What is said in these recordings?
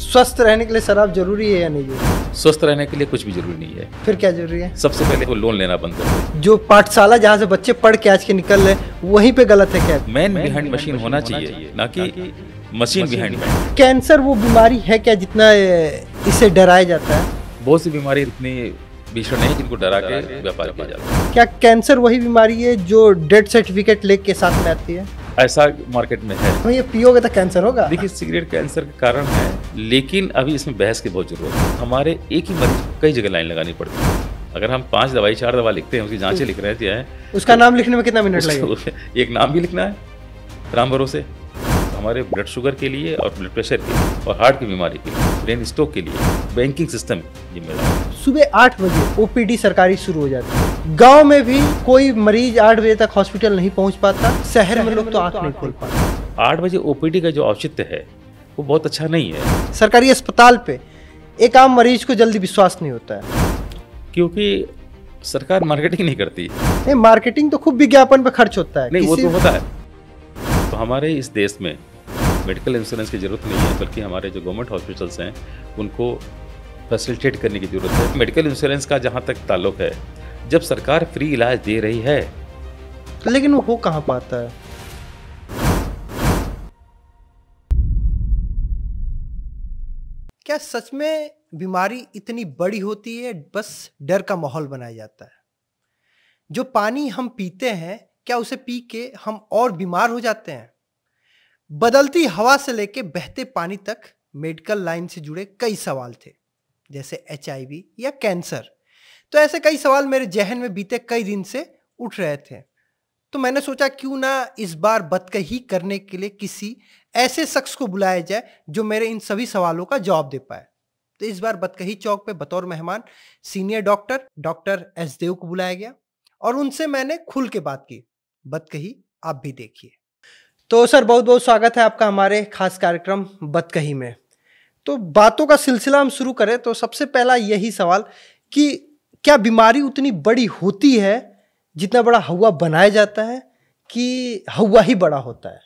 स्वस्थ रहने के लिए शराब जरूरी है या नहीं है? स्वस्थ रहने के लिए कुछ भी जरूरी नहीं है। फिर क्या जरूरी है? सबसे पहले वो लोन लेना बंद करो। जो पाठशाला जहाँ से बच्चे पढ़ के आज के निकल रहे वहीं पे गलत है क्या? मैन बिहाइंड मशीन होना चाहिए, ना कि मशीन बिहाइंड मैन। कैंसर वो बीमारी है क्या जितना इससे डराया जाता है? बहुत सी बीमारी इतनी भीषण है जिनको डरा के व्यापार किया जाता है। क्या कैंसर वही बीमारी है जो डेथ सर्टिफिकेट लेके साथ में आती है? ऐसा मार्केट में है। तो ये पियोगे तो कैंसर होगा? देखिए, सिगरेट कैंसर का कारण है, लेकिन अभी इसमें बहस की बहुत जरूरत है। हमारे एक ही मरीज को कई जगह लाइन लगानी पड़ती है। अगर हम 5 दवाई 4 दवा लिखते हैं, उसकी जांचें लिख रहे हैं, उसका नाम लिखने में कितना मिनट लगेगा? एक नाम भी लिखना है राम भरोसे। हमारे ब्लड शुगर के लिए और ब्लड प्रेशर के लिए और हार्ट की बीमारी के लिए, ब्रेन स्ट्रोक के लिए बैंकिंग सिस्टम जिम्मेदार। सुबह 8 बजे ओपीडी सरकारी शुरू हो जाती है। गांव में भी कोई मरीज 8 बजे तक हॉस्पिटल नहीं पहुंच पाता। शहर में लोग तो आंख नहीं खोल पाते। 8 बजे ओपीडी का जो औचित्य है वो बहुत अच्छा नहीं है। सरकारी अस्पताल पे एक आम मरीज को जल्दी विश्वास नहीं होता है क्योंकि सरकार मार्केटिंग नहीं करती। नहीं, मार्केटिंग तो खूब विज्ञापन पे खर्च होता है। नहीं, वो तो होता है। तो हमारे इस देश में मेडिकल इंश्योरेंस की जरूरत नहीं है, बल्कि हमारे जो गवर्नमेंट हॉस्पिटल्स हैं उनको फैसिलिटेट करने की जरूरत है। मेडिकल इंश्योरेंस का जहाँ तक ताल्लुक है, जब सरकार फ्री इलाज दे रही है, लेकिन वो हो कहाँ पाता है? क्या सच में बीमारी इतनी बड़ी होती है, बस डर का माहौल बनाया जाता है? जो पानी हम पीते हैं, क्या उसे पी के हम और बीमार हो जाते हैं? बदलती हवा से लेके बहते पानी तक मेडिकल लाइन से जुड़े कई सवाल थे, जैसे HIV या कैंसर। तो ऐसे कई सवाल मेरे जहन में बीते कई दिन से उठ रहे थे। तो मैंने सोचा क्यों ना इस बार बतकही करने के लिए किसी ऐसे शख्स को बुलाया जाए जो मेरे इन सभी सवालों का जवाब दे पाए। तो इस बार बतकही चौक पे बतौर मेहमान सीनियर डॉक्टर एस देव को बुलाया गया और उनसे मैंने खुल के बात की। बतकही आप भी देखिए। तो सर, बहुत बहुत स्वागत है आपका हमारे खास कार्यक्रम बतकही में। तो बातों का सिलसिला हम शुरू करें तो सबसे पहला यही सवाल कि क्या बीमारी उतनी बड़ी होती है जितना बड़ा हवा बनाया जाता है, कि हवा ही बड़ा होता है?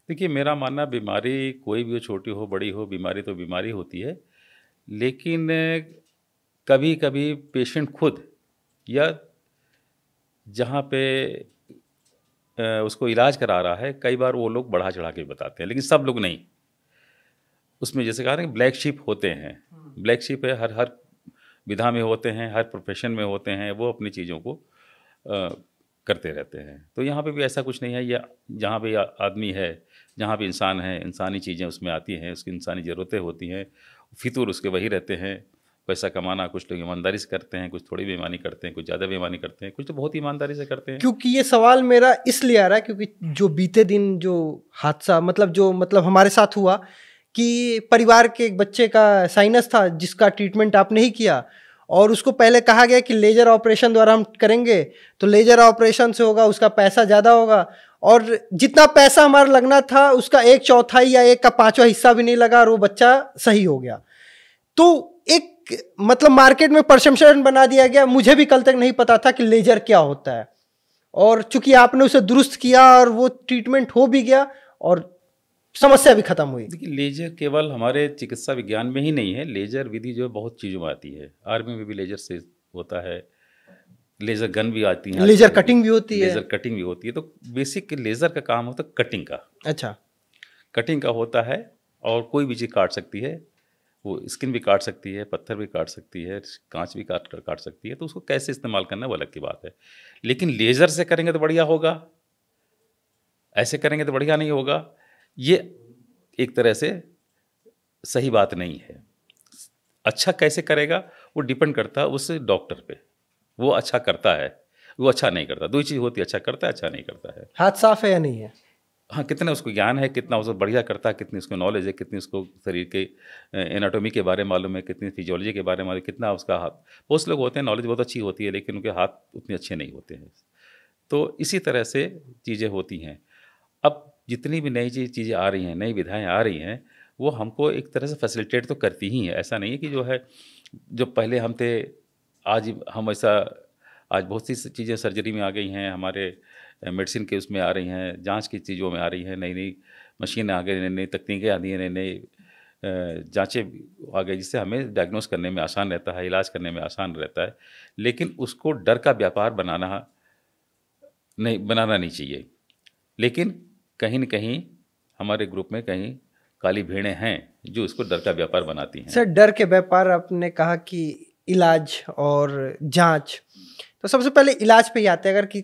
देखिए, मेरा मानना, बीमारी कोई भी हो, छोटी हो बड़ी हो, बीमारी तो बीमारी होती है। लेकिन कभी कभी पेशेंट खुद या जहाँ पे उसको इलाज करा रहा है, कई बार वो लोग बढ़ा चढ़ा के बताते हैं, लेकिन सब लोग नहीं। उसमें जैसे कहा ना, ब्लैक शीप होते हैं। ब्लैक शीप है, हर विधा में होते हैं, हर प्रोफेशन में होते हैं। वो अपनी चीज़ों को करते रहते हैं। तो यहाँ पे भी ऐसा कुछ नहीं है। या जहाँ पे आदमी है, जहाँ पे इंसान है, इंसानी चीज़ें उसमें आती हैं, उसकी इंसानी ज़रूरतें होती हैं, फितूर उसके वही रहते हैं। पैसा कमाना, कुछ लोग ईमानदारी से करते हैं, कुछ थोड़ी बेईमानी करते हैं, कुछ ज़्यादा बेईमानी करते हैं, कुछ तो बहुत ईमानदारी से करते हैं। क्योंकि ये सवाल मेरा इसलिए आ रहा है क्योंकि जो बीते दिन जो हादसा मतलब हमारे साथ हुआ कि परिवार के एक बच्चे का साइनस था जिसका ट्रीटमेंट आपने ही किया, और उसको पहले कहा गया कि लेजर ऑपरेशन द्वारा हम करेंगे तो लेजर ऑपरेशन से होगा, उसका पैसा ज़्यादा होगा, और जितना पैसा हमारा लगना था उसका 1/4 या 1/5 हिस्सा भी नहीं लगा और वो बच्चा सही हो गया। तो एक मार्केट में परसेप्शन बना दिया गया। मुझे भी कल तक नहीं पता था कि लेजर क्या होता है, और चूंकि आपने उसे दुरुस्त किया और वो ट्रीटमेंट हो भी गया और समस्या भी खत्म हुई। देखिए, लेजर केवल हमारे चिकित्सा विज्ञान में ही नहीं है। लेजर विधि जो है बहुत चीज़ों में आती है। आर्मी में भी लेजर से होता है, लेजर गन भी आती है, लेजर कटिंग भी होती है। लेजर कटिंग भी होती है। तो बेसिक लेजर का काम होता है कटिंग का। अच्छा, कटिंग का होता है, और कोई भी चीज़ काट सकती है। वो स्किन भी काट सकती है, पत्थर भी काट सकती है, कांच भी काट सकती है। तो उसको कैसे इस्तेमाल करना वो अलग की बात है। लेकिन लेजर से करेंगे तो बढ़िया होगा, ऐसे करेंगे तो बढ़िया नहीं होगा, ये एक तरह से सही बात नहीं है। अच्छा कैसे करेगा वो डिपेंड करता है उस डॉक्टर पे। वो अच्छा करता है, वो अच्छा नहीं करता। दो ही चीज़ होती है, अच्छा करता है, अच्छा नहीं करता है। हाथ साफ है या नहीं है? हाँ, कितना उसको ज्ञान है, कितना उसको बढ़िया करता है, कितनी उसको नॉलेज है, कितनी उसको शरीर के एनाटॉमी के बारे में मालूम है, कितनी फिजियोलॉजी के बारे में मालूम है, कितना उसका हाथ। बहुत से लोग होते हैं नॉलेज बहुत अच्छी होती है, लेकिन उनके हाथ उतने अच्छे नहीं होते हैं। तो इसी तरह से चीज़ें होती हैं। अब जितनी भी नई चीज़ें आ रही हैं, नई विधाएँ आ रही हैं, वो हमको एक तरह से फैसिलिटेट तो करती ही हैं। ऐसा नहीं है कि जो है, जो पहले हम थे, आज हम ऐसा, आज बहुत सी चीज़ें सर्जरी में आ गई हैं, हमारे मेडिसिन के उसमें आ रही हैं, जांच की चीज़ों में आ रही हैं, नई नई मशीनें आ गई, नई नई तकनीकें आ रही हैं, नई नई जांचें आ गई, जिससे हमें डायग्नोस करने में आसान रहता है, इलाज करने में आसान रहता है। लेकिन उसको डर का व्यापार बनाना नहीं चाहिए। लेकिन कहीं न कहीं हमारे ग्रुप में कहीं काली भेड़ें हैं जो इसको डर का व्यापार बनाती हैं। सर, डर के व्यापार, आपने कहा कि इलाज और जांच, तो सबसे पहले इलाज पे ही आते हैं। अगर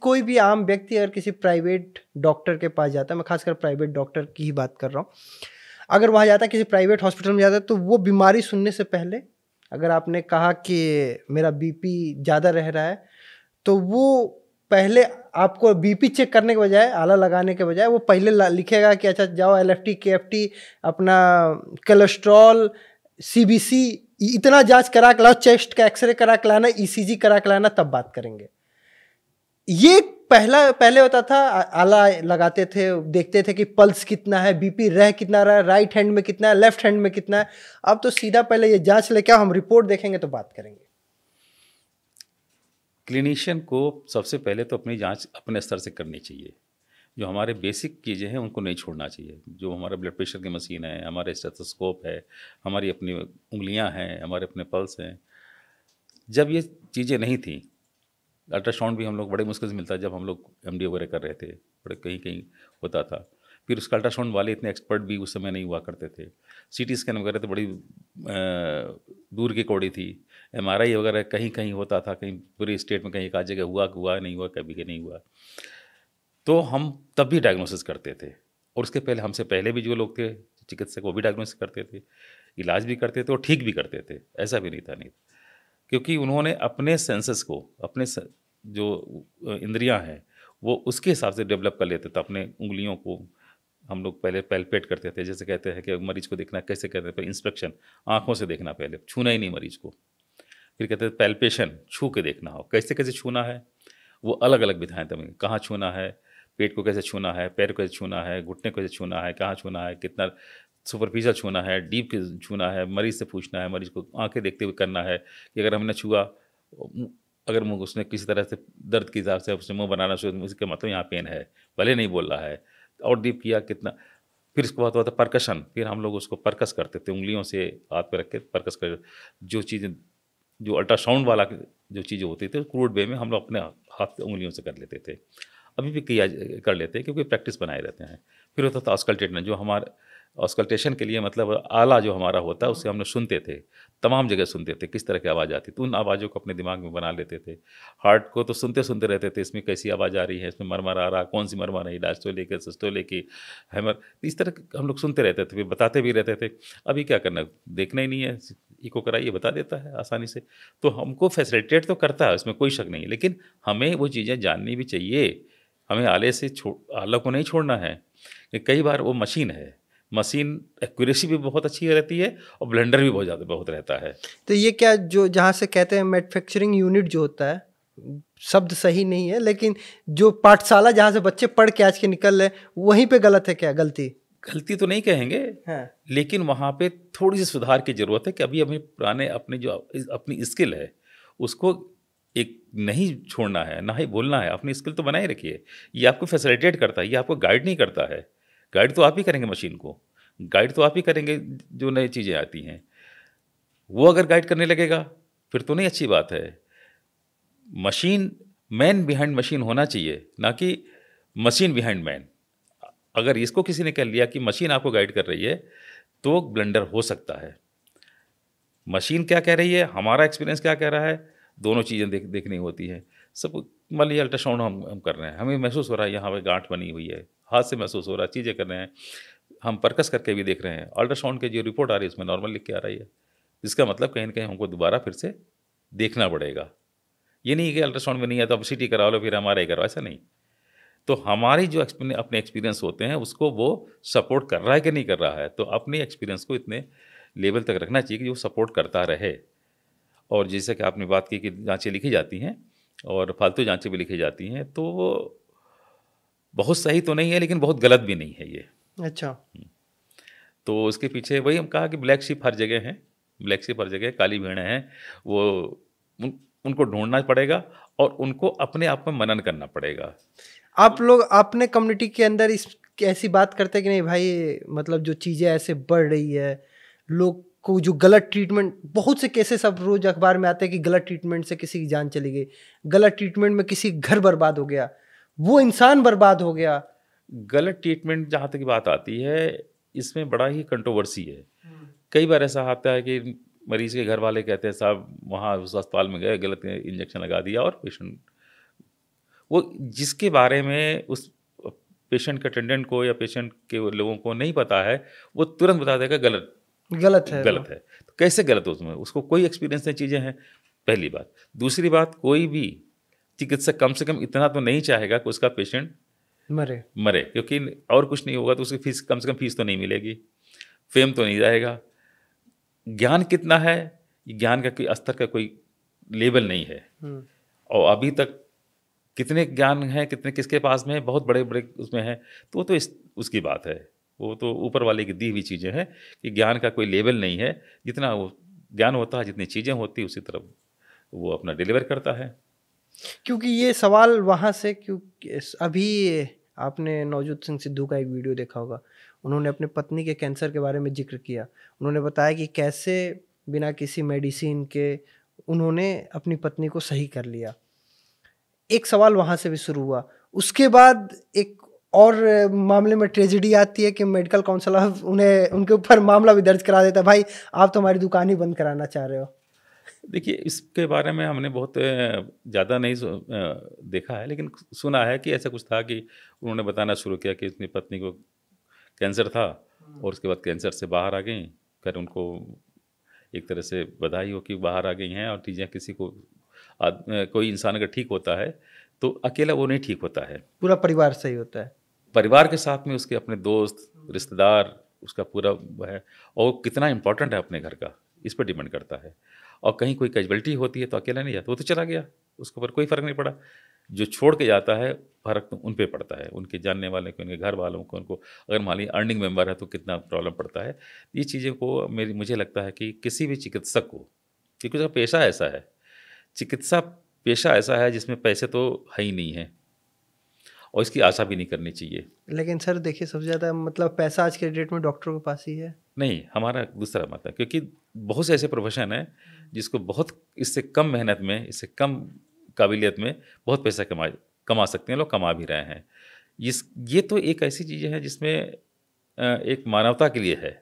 कोई भी आम व्यक्ति अगर किसी प्राइवेट डॉक्टर के पास जाता है, मैं खासकर प्राइवेट डॉक्टर की ही बात कर रहा हूँ, अगर वहाँ जाता है, किसी प्राइवेट हॉस्पिटल में जाता है, तो वो बीमारी सुनने से पहले, अगर आपने कहा कि मेरा बीपी ज़्यादा रह रहा है, तो वो पहले आपको बीपी चेक करने के बजाय, आला लगाने के बजाय, वो पहले लिखेगा कि अच्छा जाओ LFT KFT, अपना कोलेस्ट्रॉल, CBC इतना जांच करा के लाओ, चेस्ट का एक्सरे करा के लाना, ECG करा के लाना, तब बात करेंगे। ये पहले होता था, आला लगाते थे, देखते थे कि पल्स कितना है, बीपी कितना रहा है, राइट हैंड में कितना है, लेफ्ट हैंड में कितना है। अब तो सीधा पहले ये जांच लेके आओ, हम रिपोर्ट देखेंगे तो बात करेंगे। क्लिनिशियन को सबसे पहले तो अपनी जांच अपने स्तर से करनी चाहिए। जो हमारे बेसिक चीज़ें हैं उनको नहीं छोड़ना चाहिए। जो हमारा ब्लड प्रेशर की मशीन है, हमारे स्टेथोस्कोप है, हमारी अपनी उंगलियां हैं, हमारे अपने पल्स हैं। जब ये चीज़ें नहीं थी, अल्ट्रासाउंड भी हम लोग बड़े मुश्किल से मिलता, जब हम लोग MD वगैरह कर रहे थे, बड़े कहीं कहीं होता था। फिर उसका अल्ट्रासाउंड वाले इतने एक्सपर्ट भी उस समय नहीं हुआ करते थे। CT स्कैन वगैरह तो बड़ी दूर की कौड़ी थी। MRI वगैरह कहीं कहीं होता था, कहीं पूरे स्टेट में कहीं एक आध जगह हुआ नहीं हुआ, कभी के नहीं हुआ। तो हम तब भी डायग्नोसिस करते थे, और उसके पहले हमसे पहले भी जो लोग थे चिकित्सक, वो भी डायग्नोसिस करते थे, इलाज भी करते थे और ठीक भी करते थे। ऐसा भी नहीं था, नहीं, क्योंकि उन्होंने अपने सेंसेस को, अपने जो इंद्रियां हैं, वो उसके हिसाब से डेवलप कर लेते थे। अपने उंगलियों को हम लोग पहले पैल्पेट करते थे, जैसे कहते हैं कि मरीज को देखना कैसे कहते हैं, इंस्पेक्शन, आंखों से देखना, पहले छूना ही नहीं मरीज को। फिर कहते हैं पैल्पेशन, छू के देखना हो, कैसे कैसे छूना है, वो अलग अलग विधाएं तब, कहाँ छूना है, पेट को कैसे छूना है, पैर को कैसे छूना है, घुटने को कैसे छूना है, कहाँ छूना है, कितना सुपरफिशियल छूना है, डीप छूना है, मरीज से पूछना है, मरीज को आंखें देखते हुए करना है कि अगर हमने छुआ, अगर मुँह उसने किसी तरह से दर्द के हिसाब से उसने मुँह बनाना शुरू, उसका मतलब यहाँ पेन है, भले नहीं बोल रहा है, और डीप किया कितना। फिर इसको बात होता है परकशन, फिर हम लोग उसको परकस करते थे, उंगलियों से हाथ पे रख के परकस कर, जो चीज़ें, जो अल्ट्रासाउंड वाला जो चीज़ें होती थी क्रूड वे में हम लोग अपने हाथ उंगलियों से कर लेते थे। अभी भी किया कर लेते हैं क्योंकि प्रैक्टिस बनाए रहते हैं। फिर होता था ऑस्कल्टेशन, जो हमारे ऑस्कल्टेशन के लिए मतलब आला जो हमारा होता है, उससे हम लोग सुनते थे, तमाम जगह सुनते थे किस तरह की आवाज़ आती, तो उन आवाज़ों को अपने दिमाग में बना लेते थे। हार्ट को तो सुनते सुनते रहते थे, इसमें कैसी आवाज़ आ रही है, इसमें मरमर आ रहा, कौन सी मरमर है, डायस्टोले की, सिस्टोले की, हैमर, इस तरह हम लोग सुनते रहते थे, फिर बताते भी रहते थे। अभी क्या करना, देखना ही नहीं है, इको कराइए बता देता है आसानी से। तो हमको फैसिलिटेट तो करता है, उसमें कोई शक नहीं है, लेकिन हमें वो चीज़ें जाननी भी चाहिए। हमें आले से आला को नहीं छोड़ना है कि कई बार वो मशीन है, मशीन एक्यूरेसी भी बहुत अच्छी रहती है और ब्लेंडर भी बहुत रहता है। तो ये क्या, जो जहाँ से कहते हैं मैन्युफैक्चरिंग यूनिट जो होता है, शब्द सही नहीं है, लेकिन जो पाठशाला जहाँ से बच्चे पढ़ के आज के निकल रहे, वहीं पे गलत है क्या? गलती तो नहीं कहेंगे, हाँ। लेकिन वहाँ पे थोड़ी सी सुधार की ज़रूरत है कि अभी हमें पुराने अपने जो अपनी स्किल है उसको एक नहीं छोड़ना है, ना ही भूलना है। अपनी स्किल तो बनाए रखिए। ये आपको फैसिलिटेट करता है, ये आपको गाइड नहीं करता है। गाइड तो आप ही करेंगे, मशीन को गाइड तो आप ही करेंगे। जो नई चीज़ें आती हैं वो अगर गाइड करने लगेगा फिर तो नहीं अच्छी बात है। मशीन, मैन बिहाइंड मशीन होना चाहिए, ना कि मशीन बिहाइंड मैन। अगर इसको किसी ने कह लिया कि मशीन आपको गाइड कर रही है तो ब्लंडर हो सकता है। मशीन क्या कह रही है, हमारा एक्सपीरियंस क्या कह रहा है, दोनों चीज़ें देखनी होती हैं। सब मान लीजिए अल्ट्रासाउंड हम कर रहे हैं, हमें महसूस हो रहा है यहाँ पर गांठ बनी हुई है, हाथ से महसूस हो रहा है, चीज़ें कर रहे हैं, हम परकस करके भी देख रहे हैं। अल्ट्रासाउंड की जो रिपोर्ट आ रही है उसमें नॉर्मल लिख के आ रही है, इसका मतलब कहीं ना कहीं हमको दोबारा फिर से देखना पड़ेगा। ये नहीं कि अल्ट्रासाउंड में नहीं है तो अब CT करा लो फिर MRI करो, ऐसा नहीं। तो हमारी जो अपने एक्सपीरियंस होते हैं उसको वो सपोर्ट कर रहा है कि नहीं कर रहा है, तो अपने एक्सपीरियंस को इतने लेवल तक रखना चाहिए कि वो सपोर्ट करता रहे। और जैसे कि आपने बात की कि जांचें लिखी जाती हैं और फालतू जांचें भी लिखी जाती हैं, तो वो बहुत सही तो नहीं है लेकिन बहुत गलत भी नहीं है ये। अच्छा। तो उसके पीछे वही हम कहा कि ब्लैक शिप हर जगह हैं, ब्लैक शिप हर जगह, काली भेड़ें हैं, वो उनको ढूंढना पड़ेगा और उनको अपने आप में मनन करना पड़ेगा। आप लोग अपने कम्युनिटी के अंदर इस ऐसी बात करते हैं कि नहीं भाई, मतलब जो चीज़ें ऐसे बढ़ रही है, लोग को जो गलत ट्रीटमेंट, बहुत से केसेस अब रोज अखबार में आते हैं कि गलत ट्रीटमेंट से किसी की जान चली गई, गलत ट्रीटमेंट में किसी का घर बर्बाद हो गया, वो इंसान बर्बाद हो गया। गलत ट्रीटमेंट जहाँ तक बात आती है, इसमें बड़ा ही कंट्रोवर्सी है। कई बार ऐसा आता है कि मरीज के घर वाले कहते हैं साहब वहाँ उस अस्पताल में गए, गलत इंजेक्शन लगा दिया, और पेशेंट वो जिसके बारे में उस पेशेंट के अटेंडेंट को या पेशेंट के लोगों को नहीं पता है, वो तुरंत बता देगा गलत है, गलत है। तो कैसे गलत हो उसमें, उसको कोई एक्सपीरियंस नहीं चीज़ें हैं, पहली बात। दूसरी बात, कोई भी चिकित्सक कम से कम इतना तो नहीं चाहेगा कि उसका पेशेंट मरे, क्योंकि और कुछ नहीं होगा तो उसकी फीस, कम से कम फीस तो नहीं मिलेगी, फेम तो नहीं जाएगा। ज्ञान कितना है, ज्ञान का कोई स्तर का कोई लेवल नहीं है, और अभी तक कितने ज्ञान हैं, कितने किसके पास में है, बहुत बड़े बड़े उसमें हैं, तो वो तो उसकी बात है, वो तो ऊपर वाले की दी हुई चीज़ें हैं कि ज्ञान का कोई लेवल नहीं है। जितना वो ज्ञान होता है, जितनी चीज़ें होती है, उसी तरफ वो अपना डिलीवर करता है। क्योंकि ये सवाल वहाँ से, क्योंकि अभी आपने नवजोत सिंह सिद्धू का एक वीडियो देखा होगा, उन्होंने अपने पत्नी के कैंसर के बारे में जिक्र किया। उन्होंने बताया कि कैसे बिना किसी मेडिसिन के उन्होंने अपनी पत्नी को सही कर लिया। एक सवाल वहाँ से भी शुरू हुआ। उसके बाद एक और मामले में ट्रेजेडी आती है कि मेडिकल काउंसलर उन्हें, उनके ऊपर मामला भी दर्ज करा देता है, भाई आप तो हमारी दुकान ही बंद कराना चाह रहे हो। देखिए, इसके बारे में हमने बहुत ज़्यादा नहीं देखा है, लेकिन सुना है कि ऐसा कुछ था कि उन्होंने बताना शुरू किया कि अपनी पत्नी को कैंसर था, और उसके बाद कैंसर से बाहर आ गई। फिर उनको एक तरह से बधाई हो कि बाहर आ गई हैं, और चीज़ें किसी को कोई इंसान अगर ठीक होता है तो अकेला वो नहीं ठीक होता है, पूरा परिवार सही होता है, परिवार के साथ में उसके अपने दोस्त रिश्तेदार, उसका पूरा है, और कितना इम्पोर्टेंट है अपने घर का, इस पर डिपेंड करता है। और कहीं कोई कैजुअलिटी होती है तो अकेला नहीं जाता, वो तो चला गया, उसके ऊपर कोई फ़र्क नहीं पड़ा। जो छोड़ के जाता है, फ़र्क तो उन पे पड़ता है, उनके जानने वाले को, उनके घर वालों को, उनको अगर मान लीजिए अर्निंग मेंबर है तो कितना प्रॉब्लम पड़ता है। ये चीज़ें को मुझे लगता है कि किसी भी चिकित्सक को, क्योंकि उसका पेशा ऐसा है, चिकित्सा पेशा ऐसा है जिसमें पैसे तो है ही नहीं है, और इसकी आशा भी नहीं करनी चाहिए। लेकिन सर देखिए, सबसे ज़्यादा मतलब पैसा आज के डेट में डॉक्टरों के पास ही है। नहीं, हमारा दूसरा मत है, क्योंकि बहुत से ऐसे प्रोफेशन है जिसको बहुत इससे कम मेहनत में, इससे कम काबिलियत में बहुत पैसा कमा सकते हैं, लोग कमा भी रहे हैं। ये तो एक ऐसी चीज़ है जिसमें एक मानवता के लिए है।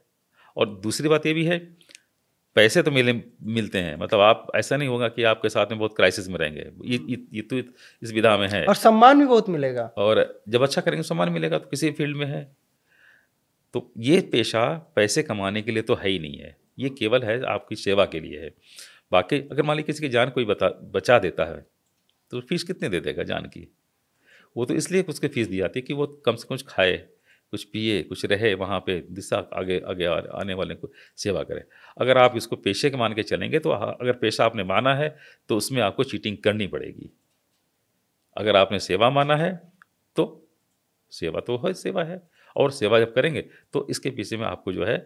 और दूसरी बात ये भी है, पैसे तो मिलते हैं, मतलब आप, ऐसा नहीं होगा कि आपके साथ में बहुत क्राइसिस में रहेंगे, ये तो इस विधा में है, और सम्मान भी बहुत मिलेगा, और जब अच्छा करेंगे सम्मान मिलेगा, तो किसी फील्ड में है। तो ये पेशा पैसे कमाने के लिए तो है ही नहीं है, ये केवल है आपकी सेवा के लिए है। बाकी अगर मान लीजिए किसी की जान कोई बचा देता है तो फीस कितने दे देगा जान की, वो तो इसलिए उसकी फ़ीस दी जाती है कि वो कम से कम कुछ खाए, कुछ पिए, कुछ रहे वहाँ पे, दिशा आगे आगे आने वाले को सेवा करे। अगर आप इसको पेशे के मान के चलेंगे तो अगर पेशा आपने माना है तो उसमें आपको चीटिंग करनी पड़ेगी। अगर आपने सेवा माना है तो सेवा तो है, सेवा है, और सेवा जब करेंगे तो इसके पीछे में आपको जो है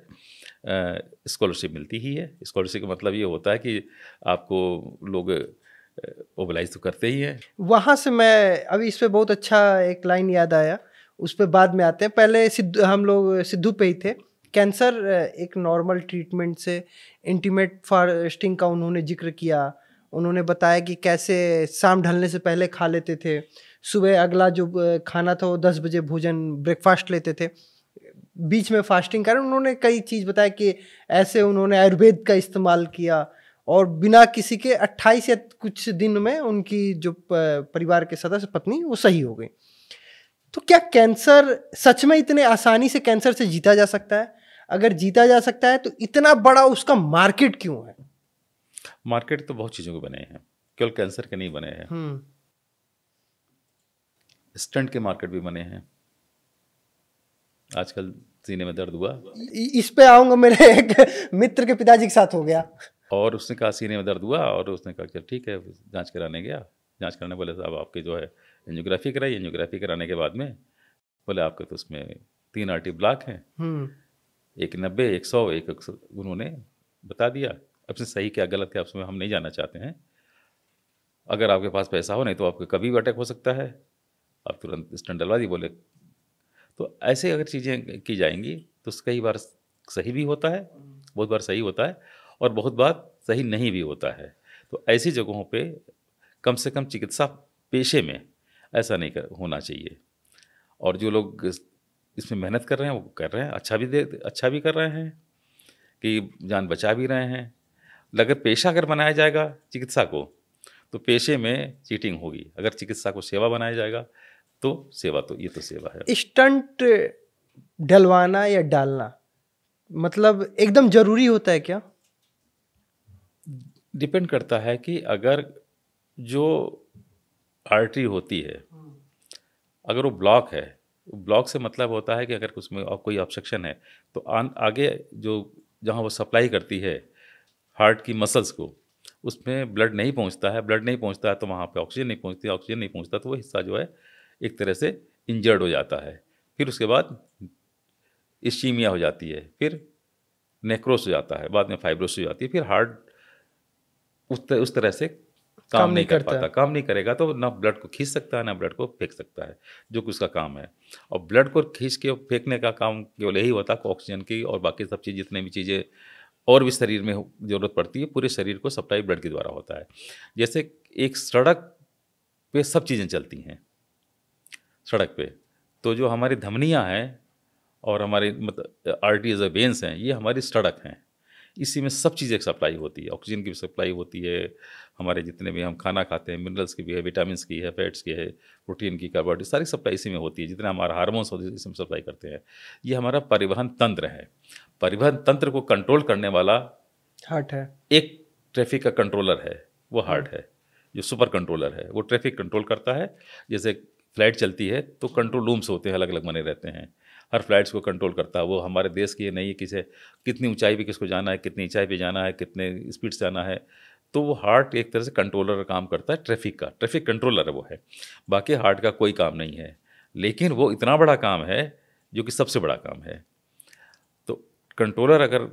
स्कॉलरशिप मिलती ही है। स्कॉलरशिप का मतलब ये होता है कि आपको लोग मोबिलाइज तो करते ही हैं। वहाँ से मैं अभी इस पे बहुत अच्छा एक लाइन याद आया, उस पर बाद में आते हैं। पहले हम लोग सिद्धू पे ही थे। कैंसर एक नॉर्मल ट्रीटमेंट से इंटीमेट फास्टिंग का उन्होंने जिक्र किया। उन्होंने बताया कि कैसे शाम ढलने से पहले खा लेते थे, सुबह अगला जो खाना था वो 10 बजे भोजन ब्रेकफास्ट लेते थे, बीच में फास्टिंग करें। उन्होंने कई चीज़ बताया कि ऐसे उन्होंने आयुर्वेद का इस्तेमाल किया, और बिना किसी के 28 या कुछ दिन में उनकी जो परिवार के सदस्य पत्नी वो सही हो गई। तो क्या कैंसर सच में इतने आसानी से कैंसर से जीता जा सकता है? अगर जीता जा सकता है तो इतना बड़ा उसका मार्केट क्यों है? मार्केट तो बहुत चीज़ों के बने हैं, केवल कैंसर के नहीं बने हैं। स्टंट के मार्केट भी बने हैं। आजकल सीने में दर्द हुआ, इस पे आऊंगा, मेरे एक मित्र के पिताजी के साथ हो गया, और उसने कहा सीने में दर्द हुआ, और उसने कहा चल ठीक है, जांच कराने गया। जांच कराने बोले साहब आपके जो है एंजियोग्राफी कराई। एंजियोग्राफी कराने के बाद में बोले आपके तो उसमें 3 आर्टरी ब्लॉक हैं, एक 90, 100, एक 100 उन्होंने बता दिया। अब से सही क्या गलत क्या उसमें हम नहीं जानना चाहते हैं। अगर आपके पास पैसा हो, नहीं तो आपको कभी भी अटैक हो सकता है, आप तुरंत स्टंट डलवा दी बोले। तो ऐसे अगर चीज़ें की जाएंगी तो कई बार सही भी होता है, बहुत बार सही होता है और बहुत बार सही नहीं भी होता है। तो ऐसी जगहों पे कम से कम चिकित्सा पेशे में ऐसा नहीं होना चाहिए। और जो लोग इसमें मेहनत कर रहे हैं वो कर रहे हैं, अच्छा भी कर रहे हैं कि जान बचा भी रहे हैं। अगर पेशा अगर बनाया जाएगा चिकित्सा को तो पेशे में चीटिंग होगी। अगर चिकित्सा को सेवा बनाया जाएगा तो सेवा तो ये तो सेवा है। स्टंट डलवाना या डालना मतलब एकदम जरूरी होता है क्या? डिपेंड करता है कि अगर जो आर्टरी होती है अगर वो ब्लॉक है, ब्लॉक से मतलब होता है कि अगर उसमें कोई ऑब्स्ट्रक्शन है तो आगे जो जहाँ वो सप्लाई करती है हार्ट की मसल्स को उसमें ब्लड नहीं पहुँचता है तो वहाँ पे ऑक्सीजन नहीं पहुँचता तो वो हिस्सा जो है एक तरह से इंजर्ड हो जाता है। फिर उसके बाद इस्कीमिया हो जाती है, फिर नेक्रोस हो जाता है, बाद में फाइब्रोसिस हो जाती है, फिर हार्ट उस तरह से काम नहीं कर पाता। काम नहीं करेगा तो ना ब्लड को खींच सकता है ना ब्लड को फेंक सकता है, जो कि उसका काम है। और ब्लड को खींच के फेंकने का काम केवल यही होता है ऑक्सीजन की, और बाकी सब चीज़ जितने भी चीज़ें और भी शरीर में ज़रूरत पड़ती है पूरे शरीर को सप्लाई ब्लड के द्वारा होता है। जैसे एक सड़क पे सब चीज़ें चलती हैं, सड़क पे तो जो हमारी धमनियाँ हैं और हमारे मतलब आर्टरीज और वेन्स हैं ये हमारी सड़क हैं, इसी में सब चीज़ें सप्लाई होती है। ऑक्सीजन की भी सप्लाई होती है, हमारे जितने भी हम खाना खाते हैं मिनरल्स की भी है, विटामिन की है, फैट्स की है, प्रोटीन की, कार्बोहाइड्रेट सारी सप्लाई इसी में होती है। जितना हमारा हार्मोन्स होते हैं इसमें सप्लाई करते हैं। ये हमारा परिवहन तंत्र है। परिवहन तंत्र को कंट्रोल करने वाला हार्ट है। एक ट्रैफिक का कंट्रोलर है, वो हार्ट है, जो सुपर कंट्रोलर है। वो ट्रैफिक कंट्रोल करता है। जैसे फ्लाइट चलती है तो कंट्रोल रूम्स होते हैं, अलग अलग बने रहते हैं, हर फ्लाइट्स को कंट्रोल करता है। वो हमारे देश की नहीं है, कितनी ऊंचाई पे किसको जाना है, कितनी ऊंचाई पे जाना है, कितने स्पीड से जाना है। तो वो हार्ट एक तरह से कंट्रोलर का काम करता है, ट्रैफिक का, ट्रैफिक कंट्रोलर है वो है। बाकी हार्ट का कोई काम नहीं है, लेकिन वो इतना बड़ा काम है जो कि सबसे बड़ा काम है। तो कंट्रोलर अगर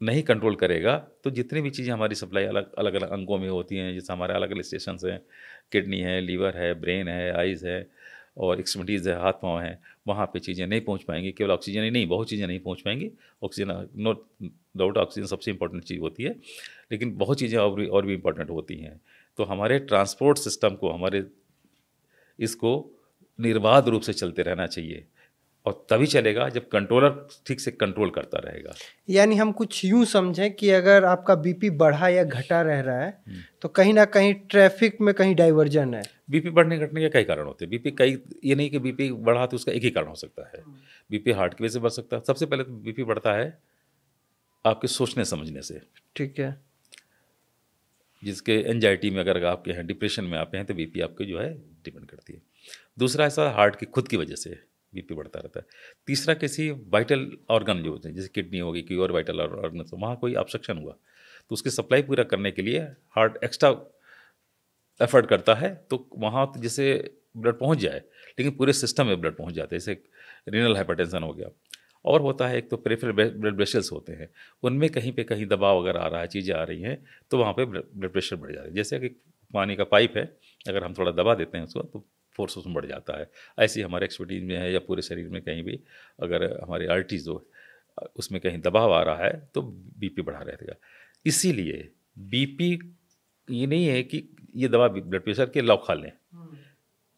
नहीं कंट्रोल करेगा तो जितनी भी चीज़ें हमारी सप्लाई अलग अलग अंगों में होती हैं, जैसे हमारे अलग अलग स्टेशंस हैं, किडनी है, लीवर है, ब्रेन है, आइज़ है और एक्सट्रीमिटीज़ है, हाथ पाँव हैं, वहाँ पे चीज़ें नहीं पहुँच पाएंगी। केवल ऑक्सीजन ही नहीं, बहुत चीज़ें नहीं पहुँच पाएंगी। ऑक्सीजन नो डाउट ऑक्सीजन सबसे इंपॉर्टेंट चीज़ होती है, लेकिन बहुत चीज़ें और भी इंपॉर्टेंट होती हैं। तो हमारे ट्रांसपोर्ट सिस्टम को इसको निर्बाध रूप से चलते रहना चाहिए, और तभी चलेगा जब कंट्रोलर ठीक से कंट्रोल करता रहेगा। यानी हम कुछ यूं समझें कि अगर आपका बीपी बढ़ा या घटा रह रहा है तो कहीं ना कहीं ट्रैफिक में कहीं डाइवर्जन है। बीपी बढ़ने घटने के कई कारण होते हैं। ये नहीं कि बीपी बढ़ा तो उसका एक ही कारण हो सकता है। बीपी हार्ट की वजह से बढ़ सकता है। सबसे पहले तो बीपी बढ़ता है आपके सोचने समझने से। ठीक है। जिसके एंजाइटी में अगर आपके हैं, डिप्रेशन में आप हैं, तो बीपी आपके जो है डिपेंड करती है। दूसरा ऐसा हार्ट की खुद की वजह से बीपी बढ़ता रहता है। तीसरा किसी वाइटल ऑर्गन जो होते हैं, जैसे किडनी होगी, कोई और वाइटल ऑर्गन, तो वहाँ कोई ऑब्स्ट्रक्शन हुआ तो उसकी सप्लाई पूरा करने के लिए हार्ट एक्स्ट्रा एफर्ट करता है, तो वहाँ तो जैसे ब्लड पहुँच जाए, लेकिन पूरे सिस्टम में ब्लड पहुँच जाता है। जैसे रीनल हाइपरटेंशन हो गया। और होता है एक तो पेरिफेरल ब्लड वेसल्स होते हैं, उनमें कहीं पे कहीं दबाव अगर आ रहा है, चीज़ें आ रही हैं, तो वहाँ पे ब्लड प्रेशर बढ़ जाता है। जैसे कि पानी का पाइप है, अगर हम थोड़ा दबा देते हैं उसको तो फोर्स उसमें बढ़ जाता है। ऐसे ही हमारे एक्सपर्टीज में है या पूरे शरीर में कहीं भी अगर हमारी आर्टरीज हो उसमें कहीं दबाव आ रहा है तो बीपी बढ़ा रहेगा। इसीलिए बीपी ये नहीं है कि ये दवा ब्लड प्रेशर के लाओ खा लें,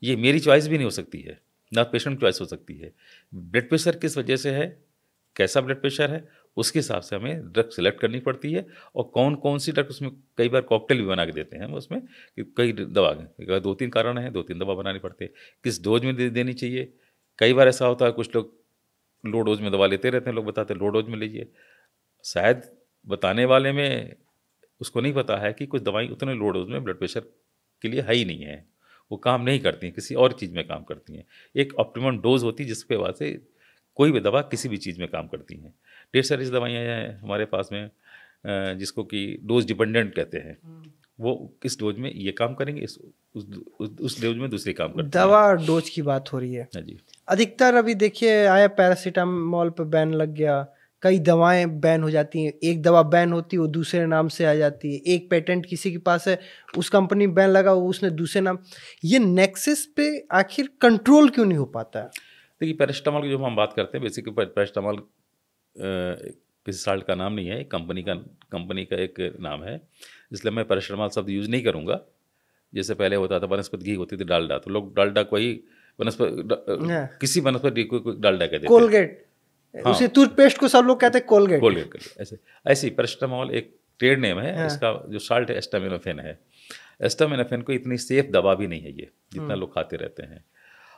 ये मेरी चॉइस भी नहीं हो सकती है, ना पेशेंट चॉइस हो सकती है। ब्लड प्रेशर किस वजह से है, कैसा ब्लड प्रेशर है, उसके हिसाब से हमें ड्रग सेलेक्ट करनी पड़ती है। और कौन कौन सी ड्रग, उसमें कई बार कॉकटेल भी बना के देते हैं हम उसमें, कि कई दवा अगर 2-3 कारण हैं 2-3 दवा बनानी पड़ती है। किस डोज में देनी चाहिए, कई बार ऐसा होता है कुछ लोग लो डोज में दवा लेते रहते हैं, लोग बताते हैं लो डोज में लीजिए। शायद बताने वाले में उसको नहीं पता है कि कुछ दवाई उतने लो डोज में ब्लड प्रेशर के लिए है ही नहीं है, वो काम नहीं करती हैं, किसी और चीज़ में काम करती हैं। एक ऑप्टिमम डोज होती है जिसके बाद से कोई भी दवा किसी भी चीज़ में काम करती हैं। ढेर सारी दवाइयाँ हैं हमारे पास में जिसको कि डोज डिपेंडेंट कहते हैं, वो किस डोज में ये काम करेंगे, उस डोज में दूसरी काम करती हैं। दवा डोज की बात हो रही है। हाँ जी। अधिकतर अभी देखिए आया पैरासीटामोल पे बैन लग गया, कई दवाएं बैन हो जाती हैं। एक दवा बैन होती है वो दूसरे नाम से आ जाती है, एक पेटेंट किसी के पास है उस कंपनी बैन लगा वो उसने दूसरे नाम। ये नेक्सस पे आखिर कंट्रोल क्यों नहीं हो पाता है? देखिए पैरास्टामॉल की जो हम बात करते हैं, बेसिकली पैरास्टामॉल किसी साल्ट का नाम नहीं है, कंपनी का एक नाम है, इसलिए मैं पैरास्टामॉल शब्द यूज़ नहीं करूँगा। जैसे पहले होता था वनस्पति घी होती थी डालडा, तो लोग डालडा को ही हाँ। किसी वनस्पति को डालडा कहते थे। कोलगेट, हाँ। उसे टूथपेस्ट को सब लोग कहते हैं कोलगेट। कोलगेट ऐसे ही पैरास्टामॉल एक ट्रेड नेम है। हाँ। इसका जो साल्ट है एस्टामिनोफेन है। एस्टामिनोफेन को इतनी सेफ दवा भी नहीं है ये, जितना लोग खाते रहते हैं।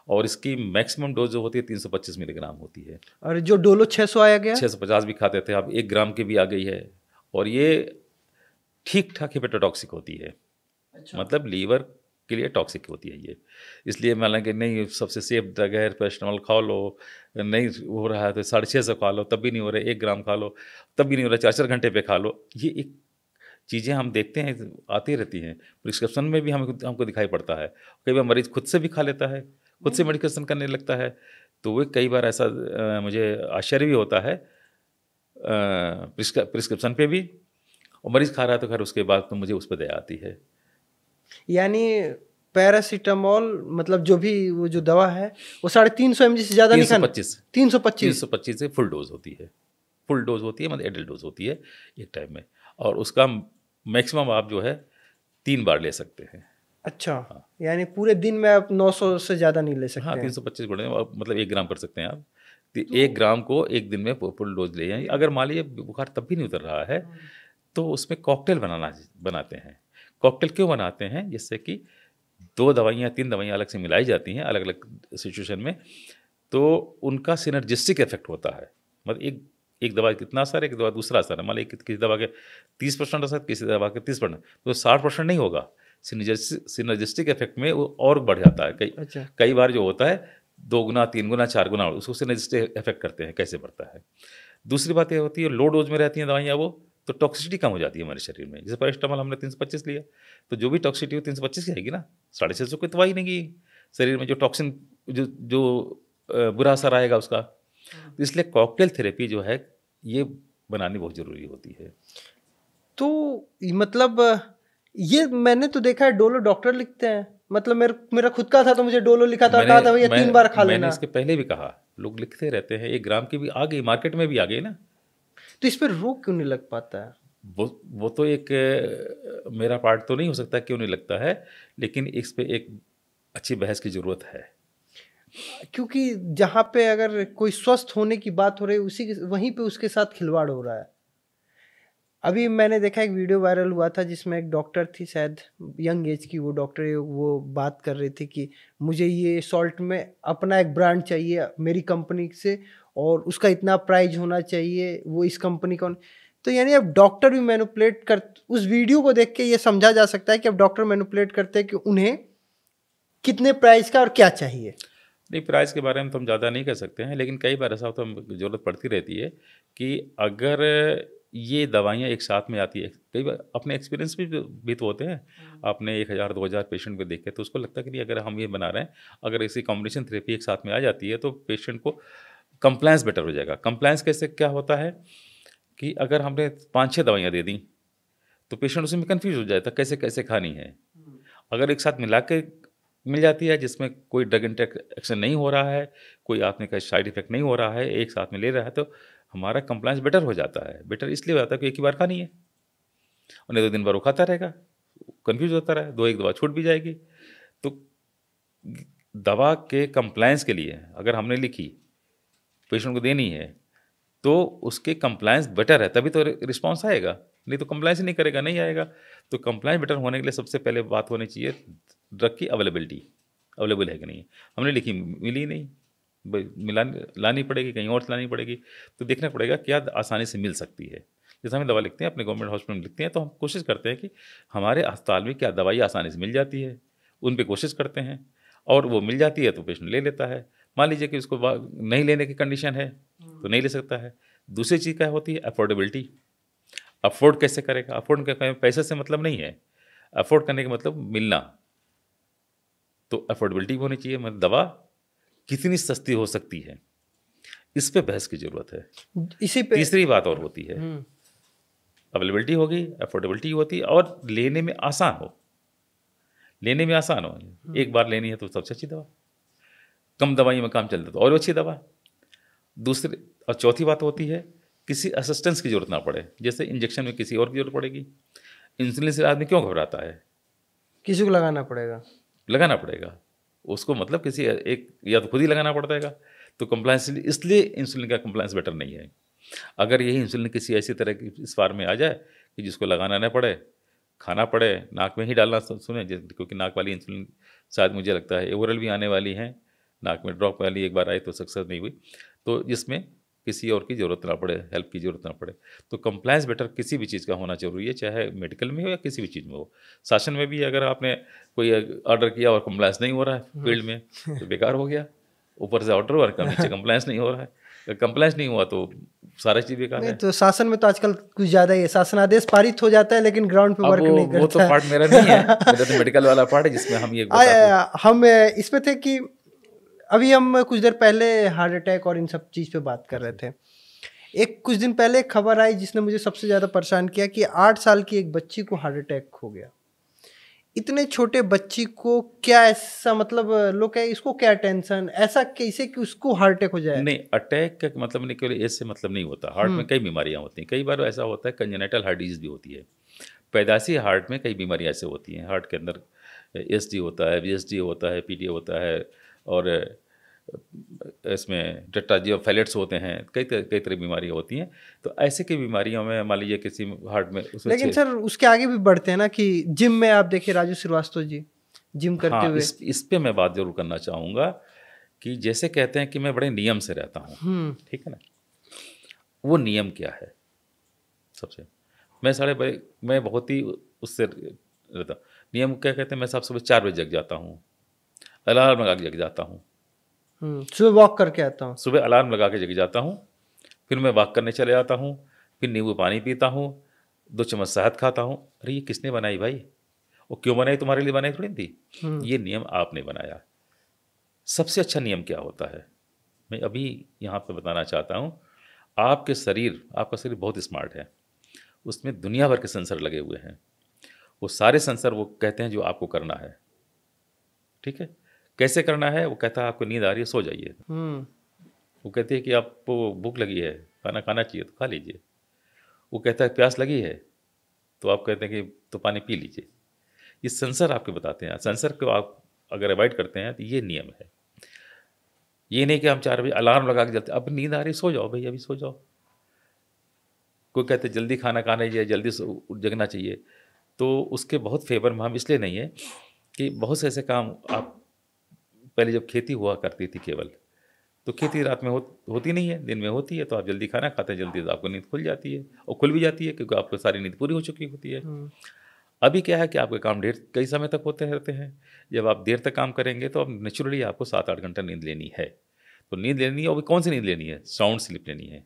और इसकी मैक्सिमम डोज जो होती है 325 मिलीग्राम होती है। और जो डोलो 600 आया गया, 650 भी खाते थे, अब 1 ग्राम की भी आ गई है। और ये ठीक ठाक हिपेटोटॉक्सिक होती है। अच्छा। मतलब लीवर के लिए टॉक्सिक होती है ये। इसलिए मान कि नहीं सबसे सेफ ड्रग है, पैरास्टामॉल खा लो, नहीं हो रहा है तो 650 खा लो तब भी नहीं हो रहा है, 1 ग्राम खा लो तब भी नहीं हो रहा है, 4-4 घंटे पे खा लो। ये एक चीज़ें हम देखते हैं आती रहती हैं, प्रिस्क्रिप्शन में भी हमको दिखाई पड़ता है। कई बार मरीज खुद से भी खा लेता है, खुद से मेडिकेशन करने लगता है। तो वो कई बार ऐसा मुझे आश्चर्य भी होता है प्रिस्क्रिप्शन पे भी, और मरीज खा रहा है तो खैर उसके बाद तो मुझे उस पर दया आती है। यानी पैरासीटामोल मतलब जो भी वो जो दवा है वो 350 mg से ज़्यादा नहीं खाना। 325 से फुल डोज होती है। फुल डोज होती है मतलब एडल्ट डोज होती है एक टाइम में, और उसका मैक्सिमम आप जो है 3 बार ले सकते हैं। अच्छा। हाँ। यानी पूरे दिन में आप 900 से ज़्यादा नहीं ले सकते। हाँ 325 गुणे मतलब 1 ग्राम कर सकते हैं आप। 1 ग्राम को एक दिन में फुल डोज ले जाएं। अगर मान लीजिए बुखार तब भी नहीं उतर रहा है तो उसमें कॉकटेल बनाते हैं। कॉकटेल क्यों बनाते हैं? जिससे कि 2 दवाइयाँ 3 दवाइयाँ अलग से मिलाई जाती हैं अलग अलग सिचुएशन में, तो उनका सिनर्जिस्टिक इफेक्ट होता है। मतलब एक दवा कितना असर है, एक दवा दूसरा असर है। मान लीजिए किसी दवा के 30% असर, किसी दवा के 30%, तो 60% नहीं होगा। सिनर्जिस्टिक इफेक्ट में वो और बढ़ जाता है। कई बार जो होता है 2 गुना 3 गुना 4 गुना उसको सिनर्जिस्टिक इफेक्ट करते हैं, कैसे बढ़ता है। दूसरी बात ये होती है लो डोज में रहती हैं दवाइयाँ वो, तो टॉक्सिसिटी कम हो जाती है हमारे शरीर में। जैसे पैरास्टामॉल हमने 325 लिया तो जो भी टॉक्सिसिटी हो 325 की आएगी ना, 650 की तो ही नहीं गई शरीर में, जो टॉक्सिन जो बुरा असर आएगा उसका। तो इसलिए कॉकटेल थेरेपी जो है ये बनानी बहुत ज़रूरी होती है। तो मतलब ये मैंने तो देखा है डोलो डॉक्टर लिखते हैं, मतलब मेरा खुद का था तो मुझे डोलो लिखा था, कहा था भैया 3 बार खा लेना। मैंने इसके पहले भी कहा, लोग लिखते रहते हैं। 1 ग्राम की भी आ गई, मार्केट में भी आ गई ना। तो इस पर रोक क्यों नहीं लग पाता है? वो तो एक मेरा पार्ट तो नहीं हो सकता क्यों नहीं लगता है, लेकिन इस पे एक अच्छी बहस की ज़रूरत है। क्योंकि जहाँ पे अगर कोई स्वस्थ होने की बात हो रही है वहीं पे उसके साथ खिलवाड़ हो रहा है। अभी मैंने देखा एक वीडियो वायरल हुआ था जिसमें एक डॉक्टर थी, शायद यंग एज की वो डॉक्टर, वो बात कर रही थी कि मुझे ये सॉल्ट में अपना एक ब्रांड चाहिए मेरी कंपनी से और उसका इतना प्राइस होना चाहिए, वो इस कंपनी का। तो यानी अब डॉक्टर भी मैनिपुलेट कर, उस वीडियो को देख के ये समझा जा सकता है कि अब डॉक्टर मैनिपुलेट करते हैं कि उन्हें कितने प्राइस का और क्या चाहिए। नहीं, प्राइस के बारे में तो हम ज़्यादा नहीं कह सकते हैं, लेकिन कई बार ऐसा होता है ज़रूरत पड़ती रहती है कि अगर ये दवाइयाँ एक साथ में आती है, कई बार अपने एक्सपीरियंस भी तो होते हैं। आपने 1000-2000 पेशेंट को देखे तो उसको लगता है कि नहीं अगर हम ये बना रहे हैं, अगर ऐसी कॉम्बिनेशन थेरेपी एक साथ में आ जाती है तो पेशेंट को कंप्लायंस बेटर हो जाएगा। कंप्लायंस कैसे क्या होता है कि अगर हमने 5-6 दवाइयाँ दे दी तो पेशेंट उसमें कन्फ्यूज हो जाता है कैसे कैसे खानी है। अगर एक साथ मिला के मिल जाती है जिसमें कोई ड्रग इंटरेक्शन नहीं हो रहा है, कोई आपने का साइड इफेक्ट नहीं हो रहा है, एक साथ में ले रहा है, तो हमारा कंप्लायंस बेटर हो जाता है। बेटर इसलिए हो जाता है कि एक ही बार खानी है और नहीं तो दिन भर वो खाता रहेगा, कन्फ्यूज होता रहे, 2-1 दवा छूट भी जाएगी। तो दवा के कंप्लायंस के लिए अगर हमने लिखी पेशेंट को देनी है तो उसके कंप्लायंस बेटर है तभी तो रिस्पॉन्स आएगा, नहीं तो कंप्लायंस ही नहीं करेगा, नहीं आएगा। तो कंप्लायंस बेटर होने के लिए सबसे पहले बात होनी चाहिए ड्रग की अवेलेबिलिटी, अवेलेबल है कि नहीं। हमने लिखी मिली नहीं, लानी पड़ेगी, कहीं और से लानी पड़ेगी, तो देखना पड़ेगा क्या आसानी से मिल सकती है। जैसे हमें दवा लिखते हैं अपने गवर्नमेंट हॉस्पिटल में लिखते हैं तो हम कोशिश करते हैं कि हमारे अस्पताल में क्या दवाई आसानी से मिल जाती है, उन पर कोशिश करते हैं और वो मिल जाती है तो पेशेंट ले लेता है। मान लीजिए कि उसको नहीं लेने की कंडीशन है तो नहीं ले सकता है। दूसरी चीज़ क्या होती है, अफोर्डेबिलिटी। अफोर्ड कैसे करेगा? अफोर्ड क्या, पैसे से मतलब नहीं है, अफोर्ड करने का मतलब मिलना। तो अफोर्डेबिलिटी भी होनी चाहिए, मतलब दवा कितनी सस्ती हो सकती है, इस पे बहस की जरूरत है। इसी पे तीसरी बात और होती है, अवेलेबिलिटी होगी, अफोर्डेबिलिटी होती है और लेने में आसान हो, लेने में आसान हो। एक बार लेनी है तो सबसे अच्छी दवा। कम दवाई में काम चल जाता है और अच्छी दवा। दूसरी और चौथी बात होती है किसी असिस्टेंस की जरूरत ना पड़े, जैसे इंजेक्शन में किसी और की जरूरत पड़ेगी। इंसुलिन से आदमी क्यों घबराता है? किसी को लगाना पड़ेगा, लगाना पड़ेगा उसको, मतलब किसी एक या तो खुद ही लगाना पड़ता है। तो कंप्लायंस इसलिए इंसुलिन का कंप्लायंस बेटर नहीं है। अगर यही इंसुलिन किसी ऐसी तरह की इस फॉर्म में आ जाए कि जिसको लगाना न पड़े, खाना पड़े, नाक में ही डालना सुने, क्योंकि नाक वाली इंसुलिन शायद मुझे लगता है ओरल भी आने वाली हैं, नाक में ड्रॉप वाली एक बार आई तो सक्सेस नहीं हुई, तो जिसमें किसी और की ज़रूरत ना पड़े, हेल्प की ज़रूरत ना पड़े। तो कंप्लायंस बेटर किसी भी चीज़ का होना ज़रूरी है, चाहे मेडिकल में हो या किसी भी चीज़ में हो। शासन में भी अगर आपने कोई ऑर्डर किया और कंप्लायंस नहीं हो रहा है फील्ड में तो बेकार हो गया। ऊपर से ऑर्डर वर्क का, नीचे कंप्लायंस नहीं हो रहा है, अगर कंप्लायंस नहीं हुआ तो सारा चीज़ बेकार नहीं है। तो शासन में तो आजकल कुछ ज़्यादा ही है, शासन आदेश पारित हो जाता है लेकिन ग्राउंड पे अब वर्क नहीं करता वो तो पार्ट मेरा नहीं है, मेरा तो मेडिकल वाला पार्ट है जिसमें हम ये हम इसमें थे कि अभी हम कुछ देर पहले हार्ट अटैक और इन सब चीज़ पे बात कर रहे थे। एक कुछ दिन पहले एक खबर आई जिसने मुझे सबसे ज़्यादा परेशान किया कि 8 साल की एक बच्ची को हार्ट अटैक हो गया। इतने छोटे बच्ची को क्या ऐसा, मतलब लोग कहे इसको क्या टेंशन, ऐसा कैसे कि उसको हार्ट अटैक हो जाए? नहीं, अटैक का मतलब नहीं, केवल एज से मतलब नहीं होता। हार्ट में कई बीमारियां होती हैं, कई बार ऐसा होता है कंजेनिटल हार्ट डिजीज भी होती है। पैदाशी हार्ट में कई बीमारियां ऐसे होती हैं, हार्ट के अंदर एसडी होता है, वीएसडी होता है, पीडी होता है, और इसमें टेट्राजियोफाइलेट्स होते हैं, कई तरह की बीमारियां होती हैं। तो ऐसे की बीमारियों में मान लीजिए किसी हार्ट में लेकिन सर उसके आगे भी बढ़ते हैं ना कि जिम में आप देखिए राजू श्रीवास्तव जी जिम करते हाँ, हुए। इस पे मैं बात जरूर करना चाहूँगा कि जैसे कहते हैं कि मैं बड़े नियम से रहता हूँ, ठीक है ना, वो नियम क्या है? सबसे मैं बहुत ही उससे रहता। नियम क्या कहते हैं? मैं सुबह 4 बजे जग जाता हूँ, अलार्म लगा के जग जाता हूँ। सुबह वॉक करके आता हूँ, सुबह अलार्म लगा के जग जाता हूँ, फिर मैं वॉक करने चले जाता हूँ, फिर नींबू पानी पीता हूँ, 2 चम्मच शहद खाता हूँ। अरे ये किसने बनाई भाई? वो क्यों बनाई? तुम्हारे लिए बनाई थोड़ी थी, ये नियम आपने बनाया। सबसे अच्छा नियम क्या होता है मैं अभी यहाँ पे बताना चाहता हूँ। आपका शरीर बहुत स्मार्ट है, उसमें दुनिया भर के सेंसर लगे हुए हैं। वो सारे सेंसर वो कहते हैं जो आपको करना है, ठीक है? कैसे करना है? वो कहता है आपको नींद आ रही है, सो जाइए। वो कहते हैं कि आपको भूख लगी है, खाना खाना चाहिए तो खा लीजिए। वो कहता है प्यास लगी है, तो आप कहते हैं कि तो पानी पी लीजिए। ये सेंसर आपके बताते हैं। सेंसर को आप अगर अवॉइड करते हैं तो ये नियम है। ये नहीं कि हम 4 बजे अलार्म लगा के चलते, अब नींद आ रही, सो जाओ भाई, अभी सो जाओ। कोई कहते जल्दी खाना खाना चाहिए, जल्दी जगना चाहिए, तो उसके बहुत फेवर में हम इसलिए नहीं है कि बहुत से ऐसे काम आप पहले जब खेती हुआ करती थी केवल, तो खेती रात में होती नहीं है, दिन में होती है, तो आप जल्दी खाना खाते हैं, जल्दी तो आपको नींद खुल जाती है, और खुल भी जाती है क्योंकि आपको सारी नींद पूरी हो चुकी होती है। अभी क्या है कि आपके काम कई समय तक होते रहते हैं। जब आप देर तक काम करेंगे तो अब नेचुरली आपको 7-8 घंटा नींद लेनी है। तो नींद लेनी है, और कौन सी नींद लेनी है? साउंड स्लीप लेनी है,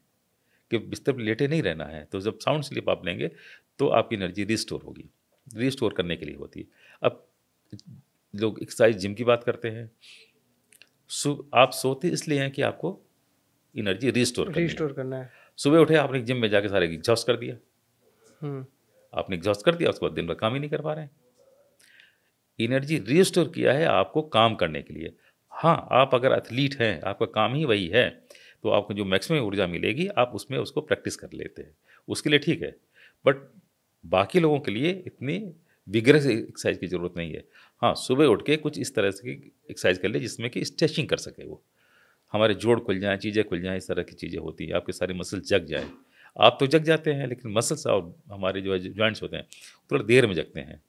कि बिस्तर पर लेटे नहीं रहना है। तो जब साउंड स्लीप आप लेंगे तो आपकी एनर्जी रिस्टोर होगी, रिस्टोर करने के लिए होती है। अब लोग एक्सरसाइज जिम की बात करते हैं, आप सोते इसलिए हैं कि आपको एनर्जी रिस्टोर करना है। सुबह उठे, आपने जिम में जाके सारे एग्जॉस्ट कर दिया, आपने एग्जॉस्ट कर दिया, उसके बाद दिन भर काम ही नहीं कर पा रहे हैं। एनर्जी रिस्टोर किया है आपको काम करने के लिए। हाँ, आप अगर एथलीट हैं, आपका काम ही वही है, तो आपको जो मैक्सिमम ऊर्जा मिलेगी आप उसमें उसको प्रैक्टिस कर लेते हैं, उसके लिए ठीक है। बट बाकी लोगों के लिए इतनी विगरस एक्सरसाइज की ज़रूरत नहीं है। हाँ, सुबह उठ के कुछ इस तरह से एक्सरसाइज कर ले जिसमें कि स्ट्रेचिंग कर सके, वो हमारे जोड़ खुल जाएँ, चीज़ें खुल जाएँ, इस तरह की चीज़ें होती हैं, आपके सारे मसल जग जाएँ। आप तो जग जाते हैं, लेकिन मसल्स और हमारे जो है जॉइंट्स होते हैं थोड़ा देर में जगते हैं,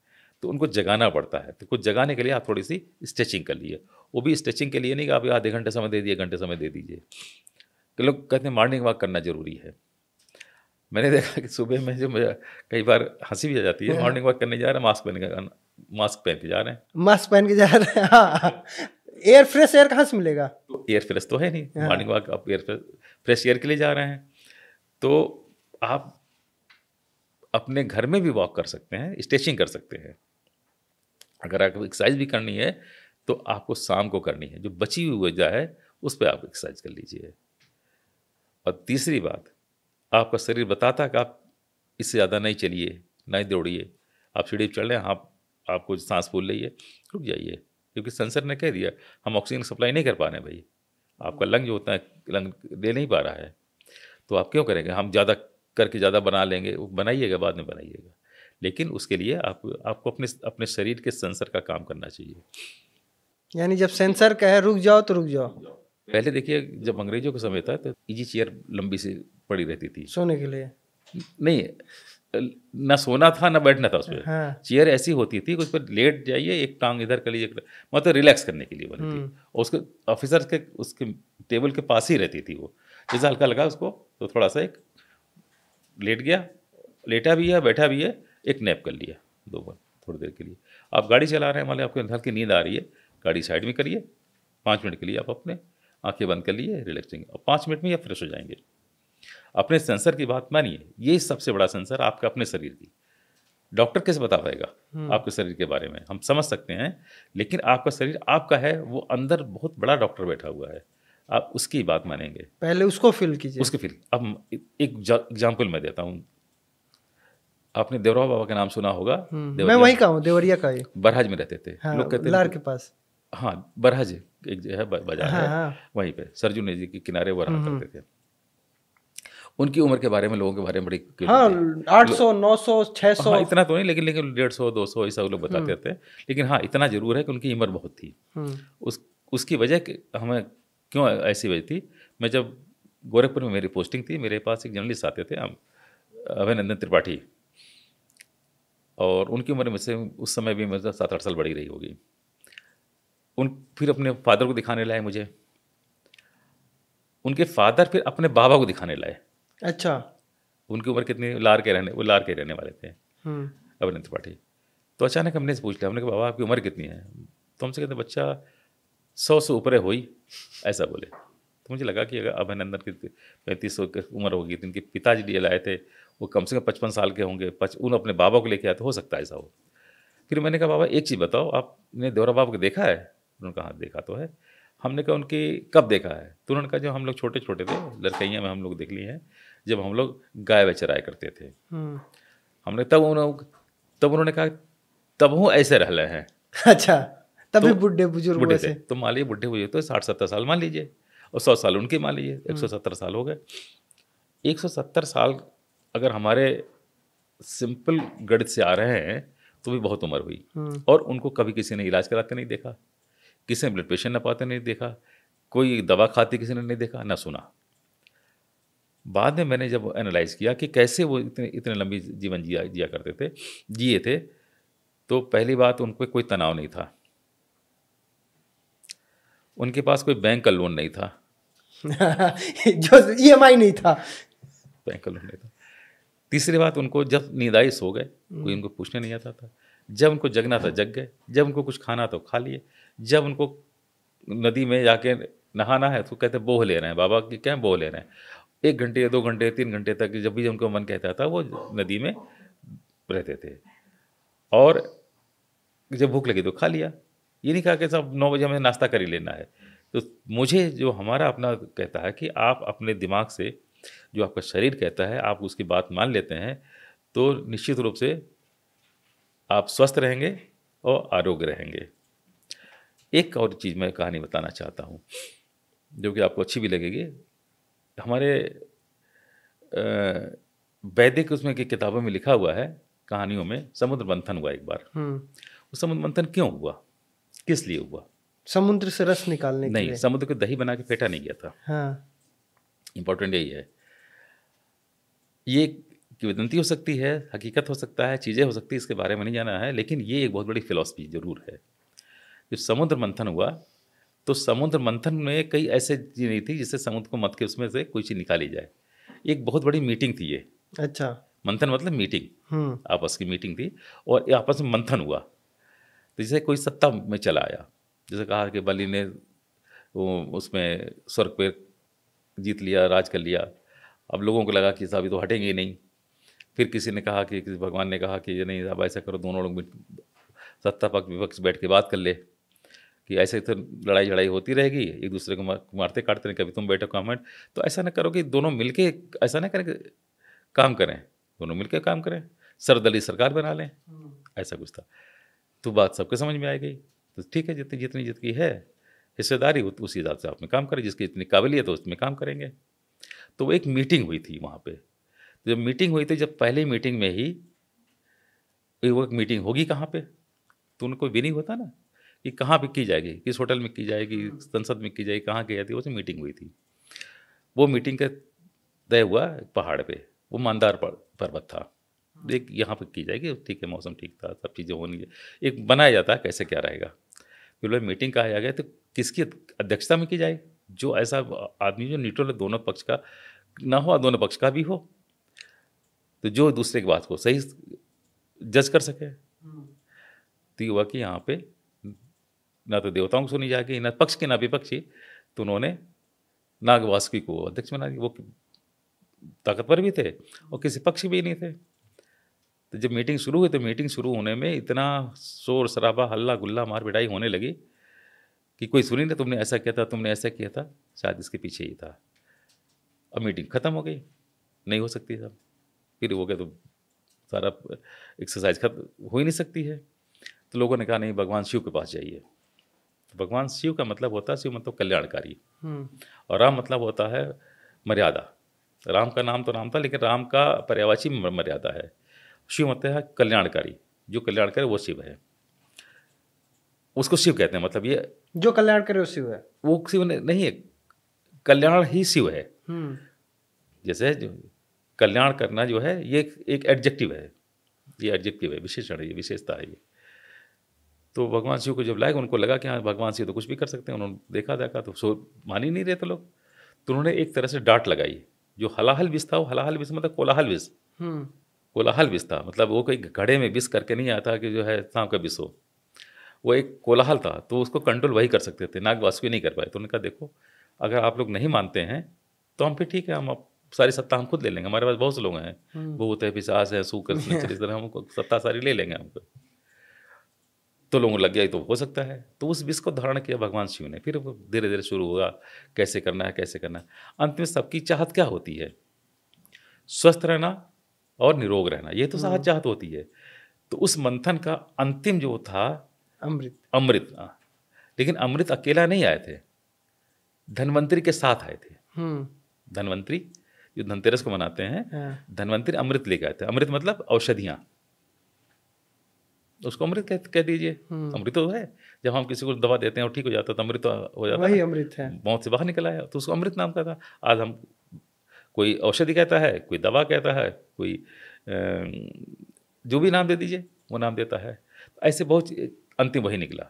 तो उनको जगाना पड़ता है। तो कुछ जगाने के लिए आप थोड़ी सी स्ट्रेचिंग कर लिए। वो भी स्ट्रेचिंग के लिए नहीं कि आप आधे घंटे समय दे दिए, घंटे समय दे दीजिए। कि लोग कहते हैं मॉर्निंग वॉक करना ज़रूरी है। मैंने देखा कि सुबह में जो मुझे कई बार हंसी भी आ जाती है, मॉर्निंग वॉक करने जा रहे हैं, मास्क पहन के जा रहे हैं, मास्क पहन के जा रहे हैं। हाँ, एयर फ्रेश एयर कहाँ से मिलेगा? तो एयर फ्रेश तो है नहीं, मॉर्निंग वॉक आप एयर फ्रेश एयर के लिए जा रहे हैं। तो आप अपने घर में भी वॉक कर सकते हैं, स्ट्रेचिंग कर सकते हैं। अगर आपको एक्सरसाइज भी करनी है तो आपको शाम को करनी है, जो बची हुई ऊर्जा है उस पर आप एक्सरसाइज कर लीजिए। और तीसरी बात, आपका शरीर बताता है कि आप इससे ज़्यादा नहीं चलिए, नहीं दौड़िए। आप सीढ़ी चढ़ रहे हैं, आपको सांस फूल रही है, रुक जाइए, क्योंकि सेंसर ने कह दिया हम ऑक्सीजन सप्लाई नहीं कर पा रहे हैं भाई, आपका लंग जो होता है लंग दे नहीं पा रहा है, तो आप क्यों करेंगे, हम ज़्यादा करके ज़्यादा बना लेंगे, वो बनाइएगा बाद में बनाइएगा, लेकिन उसके लिए आपको अपने अपने शरीर के सेंसर का काम करना चाहिए। यानी जब सेंसर कहे रुक जाओ तो रुक जाओ। पहले देखिए जब अंग्रेजों का समय था तो इजी चेयर लंबी सी पड़ी रहती थी, सोने के लिए। नहीं ना सोना था ना बैठना था उस पर। हाँ। चेयर ऐसी होती थी कि उस पर लेट जाइए, एक टांग इधर कर लीजिए, मतलब रिलैक्स करने के लिए बनी थी। और उसके ऑफिसर के उसके टेबल के पास ही रहती थी वो, जैसा हल्का लगा उसको तो थोड़ा सा एक लेट गया, लेटा भी है बैठा भी है, एक नैप कर लिया 2 बार थोड़ी देर के लिए। आप गाड़ी चला रहे हैं, मान लीजिए आपको हल्की नींद आ रही है, गाड़ी साइड में करिए, 5 मिनट के लिए आप अपने आंखें बंद कर लिए, रिलैक्सिंग, और 5 मिनट में आप फ्रेश हो जाएंगे। अपने सेंसर की बात मानिए, ये सबसे बड़ा सेंसर आपका अपने शरीर की। डॉक्टर कैसे बता पाएगा आपके शरीर के बारे में, हम समझ सकते हैं, लेकिन आपका शरीर आपका है, वो अंदर बहुत बड़ा डॉक्टर बैठा हुआ है, आप उसकी बात मानेंगे। पहले उसको फील कीजिए। उसके फील। अब एक एग्जाम्पल मैं देता हूँ, आपने देवरा बाबा का नाम सुना होगा। मैं वहीं का हूँ, देवरिया का ही। बरहज में रहते थे। हाँ, लोग कहते लार के पास। हाँ, बरहज एक जो है बाजार हाँ, है, हाँ। वहीं पे सरजू नदी के किनारे वो रहा करते थे। उनकी उम्र के बारे में, लोगों के बारे में बड़ी हाँ, 800 900 600। हाँ, इतना तो नहीं, लेकिन 150 200 ऐसा वो लोग बताते थे। लेकिन हाँ, इतना जरूर है कि उनकी उम्र बहुत थी। उसकी वजह हमें क्यों ऐसी वजह थी, मैं जब गोरखपुर में मेरी पोस्टिंग थी, मेरे पास एक जर्नलिस्ट आते थे, अभिनंदन त्रिपाठी, और उनकी उम्र मुझसे उस समय भी मतलब 7-8 साल बड़ी रही होगी। फिर अपने फादर को दिखाने लाए मुझे, उनके फादर फिर अपने बाबा को दिखाने लाए। अच्छा। उनकी उम्र कितनी, वो लार के रहने वाले थे, अभिनंदन त्रिपाठी। तो अचानक हमने से पूछ लिया, हमने कहा बाबा आपकी उम्र कितनी है, तो हमसे कहते बच्चा 100 से ऊपर हुई, ऐसा बोले। तो मुझे लगा कि अगर अभिनंदन की 3500 की उम्र होगी, तो इनके पिताजी लिए लाए थे, वो कम से कम 55 साल के होंगे, उन अपने बाबा को लेके आए, तो हो सकता है ऐसा हो। फिर मैंने कहा बाबा एक चीज़ बताओ, आपने देवरा बाबा को देखा है? उन्होंने कहा हाँ देखा तो है। हमने कहा उनकी कब देखा है? तो उन्होंने कहा जब हम लोग छोटे छोटे थे, लड़कैया में हम लोग देख लिए हैं, जब हम लोग गाय चराया करते थे। हमने तब उन्होंने कहा तब वो ऐसे रह रहे हैं। अच्छा, तभी तो बुढ़े बुजुर्ग थे, तो मान लीजिए बुढ़े बुजुर्ग तो 60-70 साल मान लीजिए, और 100 साल उनके मान लीजिए, 170 साल हो गए। 170 साल अगर हमारे सिंपल गणित से आ रहे हैं तो भी बहुत उम्र हुई। और उनको कभी किसी ने इलाज कराते नहीं देखा, किसी ने ब्लड प्रेशर नापाते नहीं देखा, कोई दवा खाते किसी ने नहीं देखा, ना सुना। बाद में मैंने जब एनालाइज किया कि कैसे वो इतने लंबी जीवन जिया करते थे, जिए थे, तो पहली बात उनको कोई तनाव नहीं था, उनके पास कोई बैंक का लोन नहीं था जो ईएमआई नहीं था, बैंक का लोन नहीं था। तीसरी बात, उनको जब नींद आई सो गए, कोई उनको पूछने नहीं आता था, जब उनको जगना था जग गए, जब उनको कुछ खाना तो खा लिए, जब उनको नदी में जाके नहाना है तो कहते बोह ले रहे हैं, बाबा की क्या बोह ले रहे हैं, 1 घंटे 2 घंटे 3 घंटे तक जब भी उनको मन कहता था वो नदी में रहते थे। और जब भूख लगी तो खा लिया, ये नहीं कहा कि सब 9 बजे हमें नाश्ता कर ही लेना है। तो मुझे जो हमारा अपना कहता है कि आप अपने दिमाग से जो आपका शरीर कहता है आप उसकी बात मान लेते हैं, तो निश्चित रूप से आप स्वस्थ रहेंगे और आरोग्य रहेंगे। एक और चीज़ मैं कहानी बताना चाहता हूँ जो कि आपको अच्छी भी लगेगी। हमारे वैदिक उसमें की किताबों में लिखा हुआ है, कहानियों में, समुद्र मंथन हुआ एक बार। वो समुद्र मंथन क्यों हुआ, किस लिए हुआ? समुद्र से रस निकालने के लिए? नहीं, समुद्र को दही बना के फेंटा नहीं गया था। हाँ। इंपॉर्टेंट यही है। ये किंवदंती हो सकती है, हकीकत हो सकता है, चीज़ें हो सकती है, इसके बारे में नहीं जाना है, लेकिन ये एक बहुत बड़ी फिलॉसफी जरूर है। जब समुद्र मंथन हुआ तो समुद्र मंथन में कई ऐसे चीज़ नहीं थी जिससे समुद्र को मत के उसमें से कोई चीज़ निकाली जाए। एक बहुत बड़ी मीटिंग थी ये। अच्छा। मंथन मतलब मीटिंग, आपस की मीटिंग थी और आपस में मंथन हुआ। तो जैसे कोई सत्ता में चला आया, जैसे कहा कि बलि ने वो उसमें स्वर्ग पे जीत लिया, राज कर लिया। अब लोगों को लगा कि साहब ये तो हटेंगे ही नहीं। फिर किसी ने कहा कि भगवान ने कहा कि ये नहीं, अब ऐसा करो, दोनों लोग सत्ता पक्ष विपक्ष बैठ के बात कर ले कि ऐसे तो लड़ाई झड़ाई होती रहेगी, एक दूसरे को मारते काटते नहीं, कभी तुम बैठो कमेंट। तो ऐसा ना करो कि दोनों मिलके ऐसा ना करें काम करें, दोनों मिलके काम करें, सर्वदलीय सरकार बना लें, ऐसा कुछ था। तो बात सबके समझ में आ गई तो ठीक है, जितनी जितनी जितनी है हिस्सेदारी उस हिसाब से आप में काम करें, जिसकी इतनी काबिलियत है उसमें काम करेंगे। तो वो एक मीटिंग हुई थी वहाँ पे। जब मीटिंग हुई थी, जब पहली मीटिंग में ही वो एक मीटिंग होगी कहाँ पे, तो उनको भी नहीं होता ना कि कहाँ पे की जाएगी, किस होटल में की जाएगी, संसद में की जाएगी, कहाँ की जाती है, वो मीटिंग हुई थी। वो मीटिंग का तय हुआ पहाड़ पे, वो मंदार पर्वत था। देख यहाँ पे की जाएगी, ठीक है, मौसम ठीक था, सब चीज़ें होनी है, एक बनाया जाता है कैसे क्या रहेगा। फिर वो मीटिंग कहा गया तो किसकी अध्यक्षता में की जाए, जो ऐसा आदमी जो न्यूट्रल है, दोनों पक्ष का ना हो, दोनों पक्ष का भी हो, तो जो दूसरे की बात को सही जज कर सके। तो ये हुआ कि यहाँ पे ना तो देवताओं को सुनी जाएगी, ना पक्ष की ना विपक्षी, तो उन्होंने नाग वासुकी को अध्यक्ष बना दिया। वो ताकतवर भी थे और किसी पक्ष भी नहीं थे। तो जब मीटिंग शुरू हुई, तो मीटिंग शुरू होने में इतना शोर शराबा, हल्ला गुल्ला, मार पिटाई होने लगी कि कोई सुनी नहीं, तुमने ऐसा किया था, तुमने ऐसा किया था, शायद इसके पीछे ही था। अब मीटिंग ख़त्म हो गई, नहीं हो सकती सब, फिर हो गया तो सारा एक्सरसाइज खत्म हो ही नहीं सकती है। तो लोगों ने कहा नहीं, भगवान शिव के पास जाइए। तो भगवान शिव का मतलब होता है, शिव मतलब कल्याणकारी, और राम मतलब होता है मर्यादा। राम का नाम तो राम था, लेकिन राम का पर्यायवाची मर्यादा है। शिव मतलब है कल्याणकारी, जो कल्याण करे वो शिव है, उसको शिव कहते हैं। मतलब ये जो कल्याण करे वो शिव है, वो शिव नहीं है, कल्याण ही शिव है। जैसे जो कल्याण करना जो है, ये एक एडजेक्टिव है, ये एडजेक्टिव है, विशेषण है, ये विशेषता है ये। तो भगवान शिव को जब लाए, उनको लगा कि हाँ भगवान शिव तो कुछ भी कर सकते हैं। उन्होंने देखा तो सो मान ही नहीं रहे थे लोग, तो उन्होंने एक तरह से डांट लगाई। जो हलाहल विष था, वो हलाहल विष मतलब कोलाहल विष, कोलाहल विष था। मतलब वो कोई घड़े में विष करके नहीं आता कि जो है सांप का विष हो, वो एक कोलाहल था, तो उसको कंट्रोल वही कर सकते थे, नाग वासुकी नहीं कर पाए। तो उन्होंने कहा देखो, अगर आप लोग नहीं मानते हैं तो हम फिर ठीक है, हम सारी सत्ता हम खुद ले लेंगे, हमारे पास बहुत से लोग हैं, भूत है, पिशाच है, सूकर, इस तरह हम सत्ता सारी ले लेंगे हमको। तो लोगों को लग गया तो हो सकता है, तो उस विष को धारण किया भगवान शिव ने। फिर धीरे धीरे शुरू हुआ, कैसे करना है, कैसे करना है। अंत में सबकी चाहत क्या होती है? स्वस्थ रहना और निरोग रहना, ये तो सहज चाहत होती है। तो उस मंथन का अंतिम जो था अमृत। लेकिन अमृत अकेला नहीं आए थे, धन्वंतरी के साथ आए थे। धन्वंतरी जो धनतेरस को मनाते हैं, धन्वंतरी अमृत लेके आए थे। अमृत मतलब औषधियाँ, उसको अमृत कह दीजिए। अमृत तो है, जब हम किसी को दवा देते हैं और ठीक हो जाता है तो अमृत हो जाता है, वही अमृत है, मौत से बाहर निकल आया, तो उसको अमृत नाम का था। आज हम कोई औषधि कहता है, कोई दवा कहता है, कोई जो भी नाम दे दीजिए वो नाम देता है। ऐसे बहुत अंतिम वही निकला।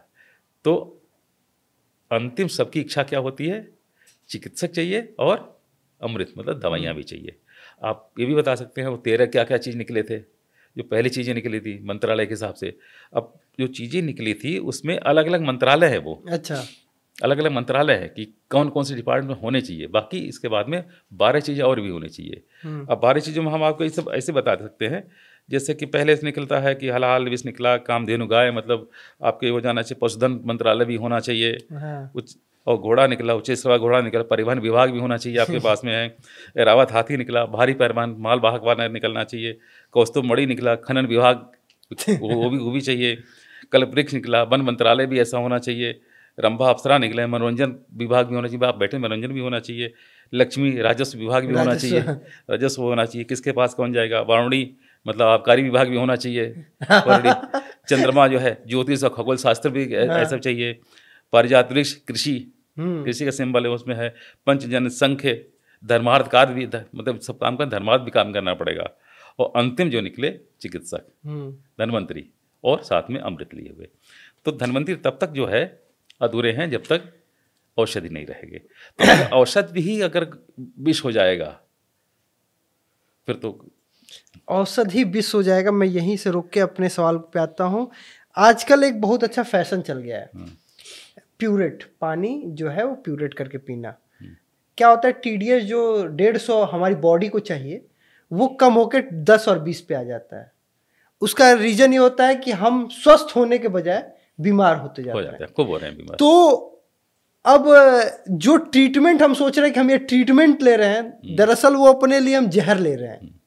तो अंतिम सबकी इच्छा क्या होती है? चिकित्सक चाहिए और अमृत मतलब दवाइयाँ भी चाहिए। आप ये भी बता सकते हैं वो 13 क्या क्या चीज़ निकले थे, जो पहली चीज़ें निकली थी मंत्रालय के हिसाब से। अब जो चीज़ें निकली थी उसमें अलग अलग मंत्रालय है, वो अच्छा अलग अलग मंत्रालय है कि कौन कौन से डिपार्टमेंट होने चाहिए। बाकी इसके बाद में 12 चीज़ें और भी होनी चाहिए। अब 12 चीज़ों में हम आपको ये सब ऐसे बता सकते हैं, जैसे कि पहले से निकलता है कि हलाल विष निकला, कामधेनु गाय, मतलब आपके हो जाना चाहिए, पशुधन मंत्रालय भी होना चाहिए, और घोड़ा निकला, उच्च सेवा घोड़ा निकला, परिवहन विभाग भी होना चाहिए आपके पास में है। रावत हाथी निकला, भारी पैमान माल वाहक वाहन निकलना चाहिए। कौस्तुभ मणि निकला, खनन विभाग वो भी चाहिए। कल्पवृक्ष निकला, वन मंत्रालय भी ऐसा होना चाहिए। रंभा अप्सरा निकले, मनोरंजन विभाग भी होना चाहिए, आप बैठे मनोरंजन भी होना चाहिए। लक्ष्मी राजस्व विभाग भी होना चाहिए, राजस्व होना चाहिए, किसके पास कौन जाएगा। वारुणी मतलब आबकारी विभाग भी होना चाहिए। चंद्रमा जो है ज्योतिष और खगोल शास्त्र भी ऐसा चाहिए। पारिजात वृक्ष कृषि का सिंबल है, उसमें है। पंचजन संख्य, धर्मार्थ कार्य भी, मतलब सब काम का धर्मार्थ भी काम करना पड़ेगा। और अंतिम जो निकले चिकित्सक, धन्वंतरी, और साथ में अमृत लिए हुए। तो धन्वंतरी तब तक जो है अधूरे हैं जब तक औषधि नहीं रहेगी। तो औषध भी अगर विष हो जाएगा फिर तो औषधि विष हो जाएगा। मैं यहीं से रोक के अपने सवाल पे आता हूँ। आजकल एक बहुत अच्छा फैशन चल गया है, प्यूरेट पानी जो है वो प्यूरेट करके पीना। क्या होता है, TDS जो 150 हमारी बॉडी को चाहिए वो कम होकर 10 और 20 पे आ जाता है। उसका रीजन ये होता है कि हम स्वस्थ होने के बजाय बीमार होते जाते हैं, खूब हो रहे हैं बीमार। तो अब जो ट्रीटमेंट हम सोच रहे हैं कि हम ये ट्रीटमेंट ले रहे हैं, दरअसल वो अपने लिए हम जहर ले रहे हैं।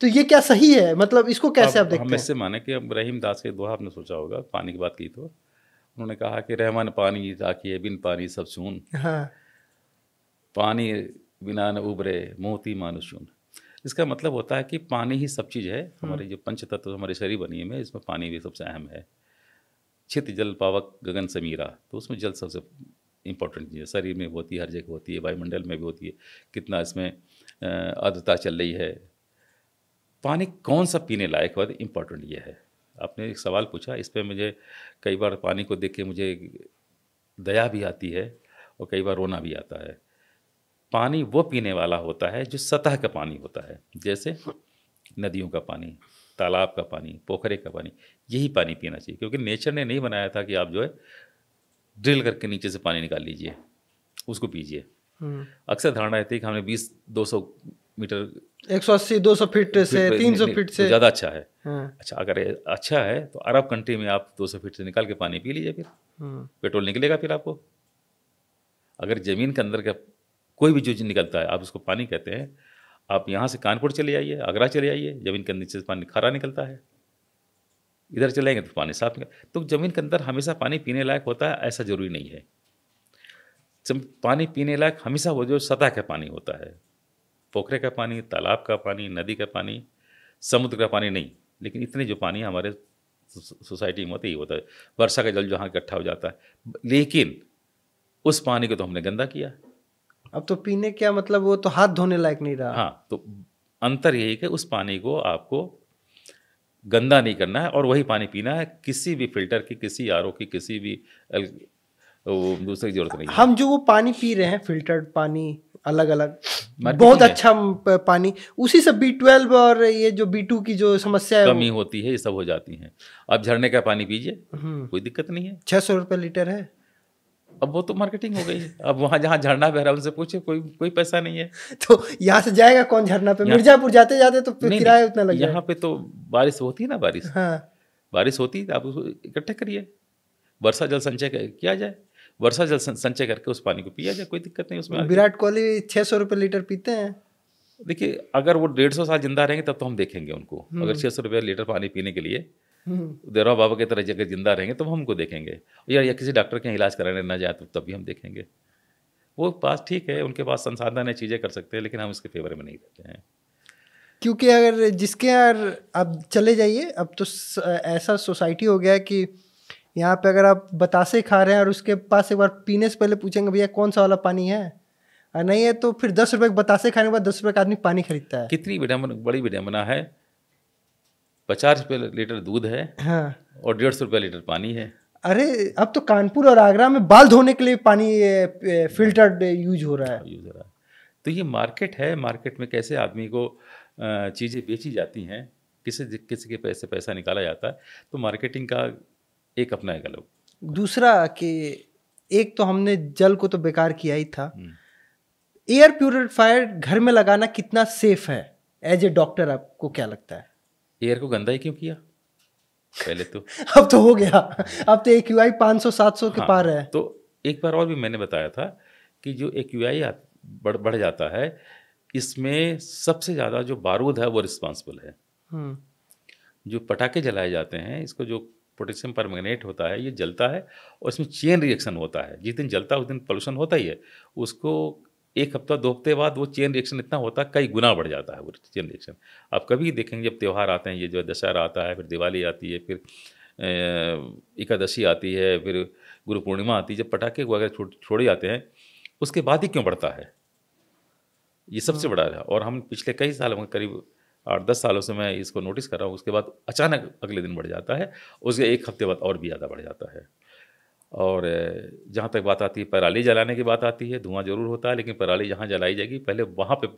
तो ये क्या सही है? मतलब इसको कैसे आप देखते हैं? हम इससे माने कि अब रहीम दास के दोहा आपने सोचा होगा, पानी की बात की तो उन्होंने कहा कि रहमान पानी राखिए बिन पानी सब सून, हाँ। पानी बिना न उबरे मोती मानुषून। इसका मतलब होता है कि पानी ही सब चीज़ है। हमारे जो पंच तत्व हमारे शरीर बनी है इसमें पानी भी सबसे अहम है। छित जल पावक गगन समीरा, तो उसमें जल सबसे इम्पोर्टेंट चीज़ है। शरीर में होती है, हर जगह होती है, वायुमंडल में भी होती है, कितना इसमें आर्द्रता चल रही है। पानी कौन सा पीने लायक है, इम्पोर्टेंट ये है। आपने एक सवाल पूछा, इस पर मुझे कई बार पानी को देख के मुझे दया भी आती है और कई बार रोना भी आता है। पानी वो पीने वाला होता है जो सतह का पानी होता है, जैसे नदियों का पानी, तालाब का पानी, पोखरे का पानी, यही पानी पीना चाहिए। क्योंकि नेचर ने नहीं बनाया था कि आप जो है ड्रिल करके नीचे से पानी निकाल लीजिए, उसको पीजिए। अक्सर धारणा रहती है कि हमने 20-200 मीटर 180-200 फीट से 300 फीट से तो ज़्यादा अच्छा है। हाँ। अच्छा, अगर अच्छा है तो अरब कंट्री में आप 200 फीट से निकाल के पानी पी लीजिए, फिर पेट्रोल निकलेगा। फिर आपको अगर ज़मीन के अंदर का कोई भी चीज़ निकलता है, आप उसको पानी कहते हैं। आप यहाँ से कानपुर चले आइए, आगरा चले आइए, ज़मीन के नीचे से पानी खारा निकलता है। इधर चलेंगे तो पानी साफ निकल। तो ज़मीन के अंदर हमेशा पानी पीने लायक होता है, ऐसा ज़रूरी नहीं है। पानी पीने लायक हमेशा वो जो सतह का पानी होता है, पोखरे का पानी, तालाब का पानी, नदी का पानी, समुद्र का पानी नहीं। लेकिन इतने जो पानी हमारे सोसाइटी में होता ही होता है। वर्षा का जल जहाँ इकट्ठा हो जाता है, लेकिन उस पानी को तो हमने गंदा किया। अब तो पीने क्या मतलब, वो तो हाथ धोने लायक नहीं रहा। हाँ, तो अंतर यही कि उस पानी को आपको गंदा नहीं करना है और वही पानी पीना है। किसी भी फिल्टर की, किसी आरओ की, किसी भी दूसरी जरूरत नहीं है। हम जो वो पानी पी रहे हैं, फिल्टर्ड पानी, अलग अलग बहुत अच्छा पानी, उसी से B12 और ये जो B2 की जो समस्या है, कमी होती है, ये सब हो जाती है। आप झरने का पानी पीजिए, कोई दिक्कत नहीं है। 600 रुपये लीटर है। अब वो तो मार्केटिंग हो गई है। अब वहाँ जहाँ झरना बह रहा है उनसे पूछे, कोई पैसा नहीं है। तो यहाँ से जाएगा कौन झरना पे? मिर्जापुर जाते जाते तो किराया उतना लग जाएगा। यहाँ पे तो बारिश होती है ना, बारिश होती है, आप उसको इकट्ठे करिए, वर्षा जल संचय किया जाए, वर्षा जल संचय करके उस पानी को पिया जाए, कोई दिक्कत नहीं उसमें। विराट कोहली 600 रुपये लीटर पीते हैं। देखिए, अगर वो 150 साल जिंदा रहेंगे तब तो हम देखेंगे उनको। अगर 600 रुपये लीटर पानी पीने के लिए देवराव बाबा की तरह जगह जिंदा रहेंगे तो हम उनको देखेंगे। या किसी डॉक्टर के इलाज कराने ना जाए तो तब भी हम देखेंगे। वो पास ठीक है, उनके पास संसाधन है, चीज़ें कर सकते हैं, लेकिन हम उसके फेवर में नहीं रहते हैं। क्योंकि अगर जिसके यार अब चले जाइए, अब तो ऐसा सोसाइटी हो गया है कि यहाँ पे अगर आप बतासे खा रहे हैं और उसके पास एक बार पीने से पहले पूछेंगे भैया कौन सा वाला पानी है, और नहीं है तो फिर 10 रुपये बतासे खाने के बाद 10 रुपये का आदमी पानी खरीदता है। कितनी बड़ी विडम्बना है। 50 रुपये लीटर दूध है, हाँ, और 150 रुपये लीटर पानी है। अरे अब तो कानपुर और आगरा में बाल धोने के लिए पानी फिल्टर्ड यूज हो रहा है। तो ये मार्केट है। मार्केट में कैसे आदमी को चीज़ें बेची जाती हैं, किसी के पैसे पैसा निकाला जाता है। तो मार्केटिंग का एक अपना एक अलग। दूसरा कि एक तो हमने जल को तो बेकार किया ही था। एयर प्यूरिफायर घर में लगाना कितना सेफ है? एज ए डॉक्टर आपको क्या लगता है? एयर को गंदा ही क्यों किया पहले तो? अब तो हो गया, अब तो AQI 500-700 के पार है। तो एक बार और भी मैंने बताया था कि जो AQI बढ़ जाता है, इसमें सबसे ज़्यादा जो बारूद है वो रिस्पॉन्सिबल है। जो पटाखे जलाए जाते हैं, इसको जो पोटेशियम परमैंगनेट होता है, ये जलता है और इसमें चेन रिएक्शन होता है। जिस दिन जलता है उस दिन पोल्यूशन होता ही है। उसको 1 हफ्ता 2 हफ्ते बाद वो चेन रिएक्शन इतना होता है, कई गुना बढ़ जाता है वो चेन रिएक्शन। आप कभी देखेंगे जब त्यौहार आते हैं, ये जो दशहरा आता है, फिर दिवाली आती है, फिर एकादशी आती है, फिर गुरु पूर्णिमा आती है, जब पटाखे वगैरह छोड़े जाते हैं उसके बाद ही क्यों बढ़ता है? ये सबसे बड़ा है। और हम पिछले कई सालों में, करीब 8-10 सालों से मैं इसको नोटिस कर रहा हूँ। उसके बाद अचानक अगले दिन बढ़ जाता है, उसके 1 हफ्ते बाद और भी ज़्यादा बढ़ जाता है। और जहाँ तक बात आती है पराली जलाने की बात आती है, धुआं जरूर होता है, लेकिन पराली जहाँ जलाई जाएगी पहले वहाँ पे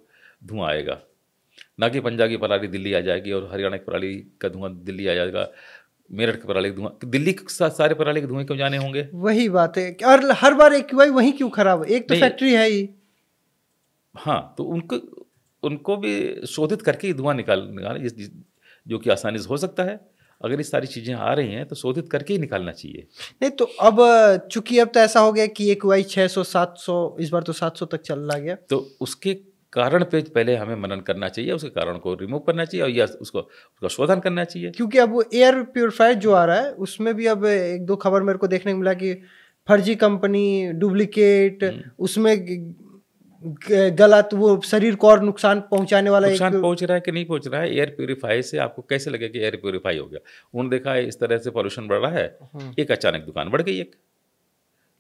धुआं आएगा, ना कि पंजाब की पराली दिल्ली आ जाएगी और हरियाणा की पराली का धुआं दिल्ली आ जाएगा, मेरठ की पराली का धुआं दिल्ली के सारे पराली के धुएं क्यों जाने होंगे? वही बात है। और हर बार AQI वहीं क्यों खराब है? एक तो फैक्ट्री है ही। हाँ, तो उनको भी शोधित करके ही धुआं निकाल जो कि आसानी से हो सकता है। अगर इस सारी चीज़ें आ रही हैं तो शोधित करके ही निकालना चाहिए। नहीं तो अब चूंकि अब तो ऐसा हो गया कि AQI 600-700, इस बार तो 700 तक चल रहा गया, तो उसके कारण पे पहले हमें मनन करना चाहिए, उसके कारण को रिमूव करना चाहिए और या उसका शोधन करना चाहिए। क्योंकि अब वो एयर प्योरीफायर जो आ रहा है उसमें भी अब एक दो खबर मेरे को देखने को मिला कि फर्जी कंपनी, डुप्लीकेट, उसमें गलत, वो शरीर को और नुकसान पहुंचाने वाला नुकसान पहुंच रहा है कि नहीं पहुंच रहा है। एयर प्योरीफाई से आपको कैसे लगे कि एयर प्योरीफाई हो गया? उन्होंने देखा है इस तरह से पॉल्यूशन बढ़ रहा है, एक अचानक दुकान बढ़ गई, एक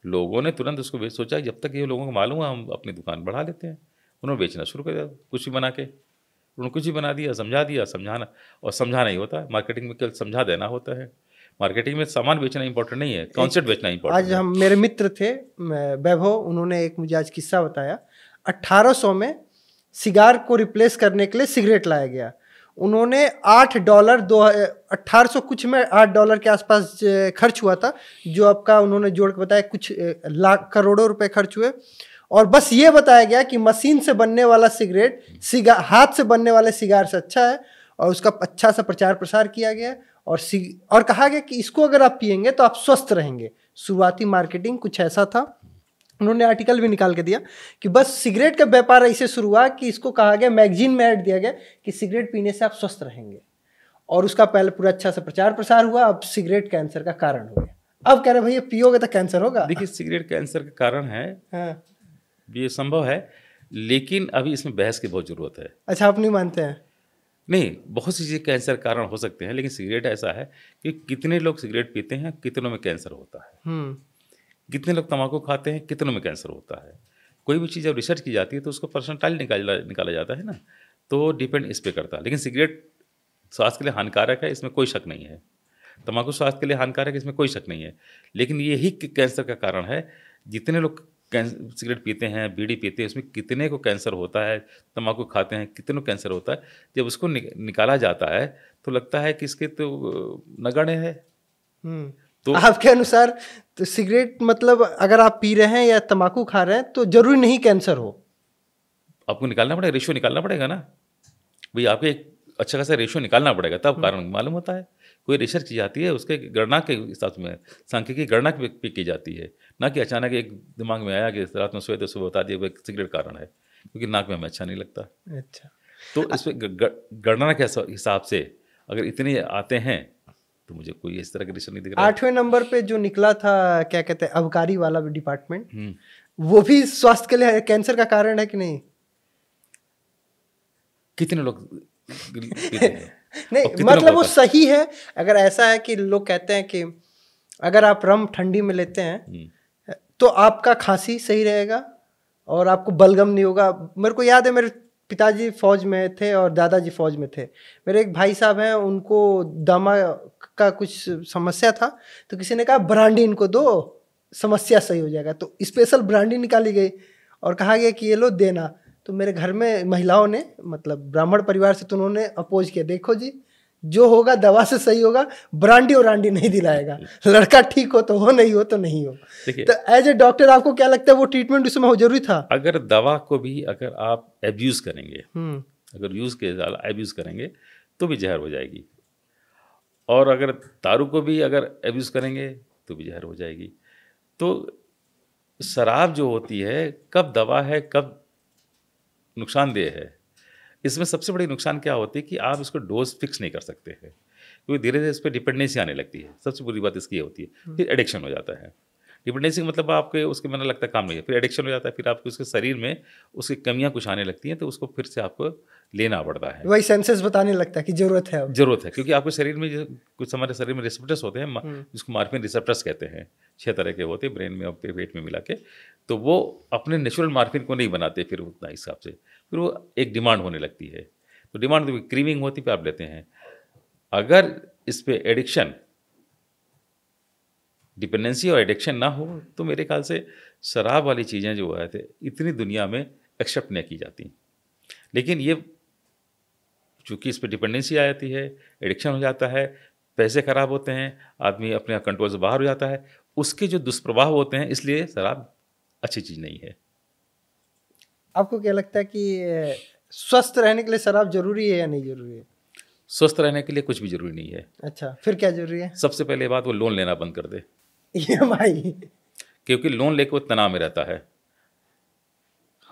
लोगों ने तुरंत उसको सोचा जब तक ये लोगों को मालूम है हम अपनी दुकान बढ़ा लेते हैं। उन्होंने बेचना शुरू कर दिया, कुछ भी बना के उन्होंने कुछ भी बना दिया, समझा दिया। समझाना और समझाना ही होता है मार्केटिंग में, केवल समझा देना होता है। मार्केटिंग में सामान बेचना इंपॉर्टेंट नहीं है, कॉन्सेप्ट बेचना इंपॉर्टेंट है। आज हम मेरे मित्र थे वैभव, उन्होंने एक मुझे आज किस्सा बताया। 1800 में सिगार को रिप्लेस करने के लिए सिगरेट लाया गया। उन्होंने $8 1800 कुछ में $8 के आसपास खर्च हुआ था, जो आपका उन्होंने जोड़ के बताया कुछ लाख करोड़ों रुपए खर्च हुए। और बस ये बताया गया कि मशीन से बनने वाला सिगरेट हाथ से बनने वाले सिगार से अच्छा है, और उसका अच्छा सा प्रचार प्रसार किया गया और कहा गया कि इसको अगर आप पिएंगे तो आप स्वस्थ रहेंगे। शुरुआती मार्केटिंग कुछ ऐसा था। उन्होंने आर्टिकल भी निकाल के दिया कि बस सिगरेट का व्यापार ऐसे शुरू हुआ कि इसको कहा गया, मैगजीन में ऐड दिया गया कि सिगरेट पीने से आप स्वस्थ रहेंगे, और उसका पहले पूरा अच्छा सा प्रचार प्रसार हुआ। अब सिगरेट कैंसर का कारण हो गया। अब कह रहे भैया पियोगे तो कैंसर होगा। देखिए सिगरेट कैंसर का कारण है, हाँ। ये संभव है, लेकिन अभी इसमें बहस की बहुत ज़रूरत है। अच्छा, आप नहीं मानते हैं? नहीं, बहुत सी चीज़ें कैंसर कारण हो सकते हैं, लेकिन सिगरेट ऐसा है कि कितने लोग सिगरेट पीते हैं, कितनों में कैंसर होता है। कितने लोग तंबाकू खाते हैं, कितनों में कैंसर होता है। कोई भी चीज़ जब रिसर्च की जाती है तो उसको परसेंटाइल निकाला जाता है ना, तो डिपेंड इस पर करता है। लेकिन सिगरेट स्वास्थ्य के लिए हानिकारक है, इसमें कोई शक नहीं है। तंबाकू स्वास्थ्य के लिए हानिकारक है, इसमें कोई शक नहीं है। लेकिन यही कैंसर का कारण है। जितने लोग सिगरेट पीते हैं, बीड़ी पीते हैं, उसमें कितने को कैंसर होता है, तंबाकू खाते हैं कितनों को कैंसर होता है। जब उसको निकाला जाता है तो लगता है कि इसके तो नगण्य है। तो आपके अनुसार तो सिगरेट मतलब अगर आप पी रहे हैं या तंबाकू खा रहे हैं तो जरूरी नहीं कैंसर हो? आपको निकालना पड़ेगा, रेशियो निकालना पड़ेगा ना भाई। आपको एक अच्छा खासा रेशियो निकालना पड़ेगा, तब कारण मालूम होता है। कोई रिसर्च की जाती है, उसके गणना के हिसाब में, सांख्यिकी गणना पे की जाती है, ना कि अचानक एक दिमाग में आया कि रात में सोए तो सुबह बता दिया सिगरेट कारण है, क्योंकि नाक में हमें अच्छा नहीं लगता। अच्छा, तो इस पर गणना के हिसाब से अगर इतने आते हैं तो मुझे कोई इस तरह का रिसर्च नहीं दिख रहा। 8वें नंबर पे जो निकला था, क्या कहते हैं, अबकारी वाला डिपार्टमेंट, वो भी स्वास्थ्य के लिए कैंसर का कारण है कि नहीं? कितने लोग नहीं, मतलब वो सही है। अगर ऐसा है कि लोग कहते हैं कि अगर आप रम ठंडी में लेते हैं तो आपका खांसी सही रहेगा और आपको बलगम नहीं होगा। मेरे को याद है, मेरे पिताजी फौज में थे और दादाजी फौज में थे। मेरे एक भाई साहब हैं, उनको दमा का कुछ समस्या था, तो किसी ने कहा ब्रांडी इनको दो, समस्या सही हो जाएगा। तो स्पेशल ब्रांडी निकाली गई और कहा गया कि ये लो देना। तो मेरे घर में महिलाओं ने, मतलब ब्राह्मण परिवार से, तो उन्होंने अपोज किया, देखो जी जो होगा दवा से सही होगा, ब्रांडी और रांडी नहीं दिलाएगा। लड़का ठीक हो तो हो, नहीं हो तो नहीं हो। तो एज ए डॉक्टर आपको क्या लगता है वो ट्रीटमेंट उसमें हो जरूरी था? अगर दवा को भी अगर आप एब्यूज करेंगे, अगर यूज के एब्यूज करेंगे तो भी जहर हो जाएगी, और अगर दारू को भी अगर एब्यूज करेंगे तो भी जहर हो जाएगी। तो शराब जो होती है, कब दवा है कब नुकसानदेह है, इसमें सबसे बड़ी नुकसान क्या होती है कि आप इसको डोज फिक्स नहीं कर सकते हैं, क्योंकि धीरे धीरे इस पर डिपेंडेंसी आने लगती है। सबसे बुरी बात इसकी होती है। फिर एडिक्शन हो जाता है। डिपेंडेंसी मतलब आपके उसके बिना लगता काम नहीं है, फिर एडिक्शन हो जाता है, फिर आपको उसके शरीर में उसकी कमियां कुछ आने लगती हैं, तो उसको फिर से आपको लेना पड़ता है। वही सेंसेस बताने लगता है कि जरूरत है, क्योंकि आपके शरीर में कुछ हमारे शरीर में रिसेप्टर्स होते हैं, जिसको मार्फिन रिसेप्टर्स कहते हैं। 6 तरह के होते हैं ब्रेन में और पेट में मिला के, तो वो अपने नेचुरल मार्फिन को नहीं बनाते फिर उतना हिसाब से, फिर वो एक डिमांड होने लगती है। तो डिमांड तो क्रीमिंग होती पे आप लेते हैं। अगर इस पे एडिक्शन, डिपेंडेंसी और एडिक्शन ना हो तो मेरे ख्याल से शराब वाली चीज़ें जो है थे इतनी दुनिया में एक्सेप्ट नहीं की जाती। लेकिन ये चूँकि इस पर डिपेंडेंसी आ जाती है, एडिक्शन हो जाता है, पैसे खराब होते हैं, आदमी अपने कंट्रोल से बाहर हो जाता है, उसके जो दुष्प्रभाव होते हैं, इसलिए शराब अच्छी चीज़ नहीं है। आपको क्या लगता है कि स्वस्थ रहने के लिए शराब जरूरी है या नहीं जरूरी है? स्वस्थ रहने के लिए कुछ भी जरूरी नहीं है। अच्छा, फिर क्या जरूरी है? सबसे पहले बात, वो लोन लेना बंद कर दे। EMI, क्योंकि लोन लेके वो तनाव में रहता है।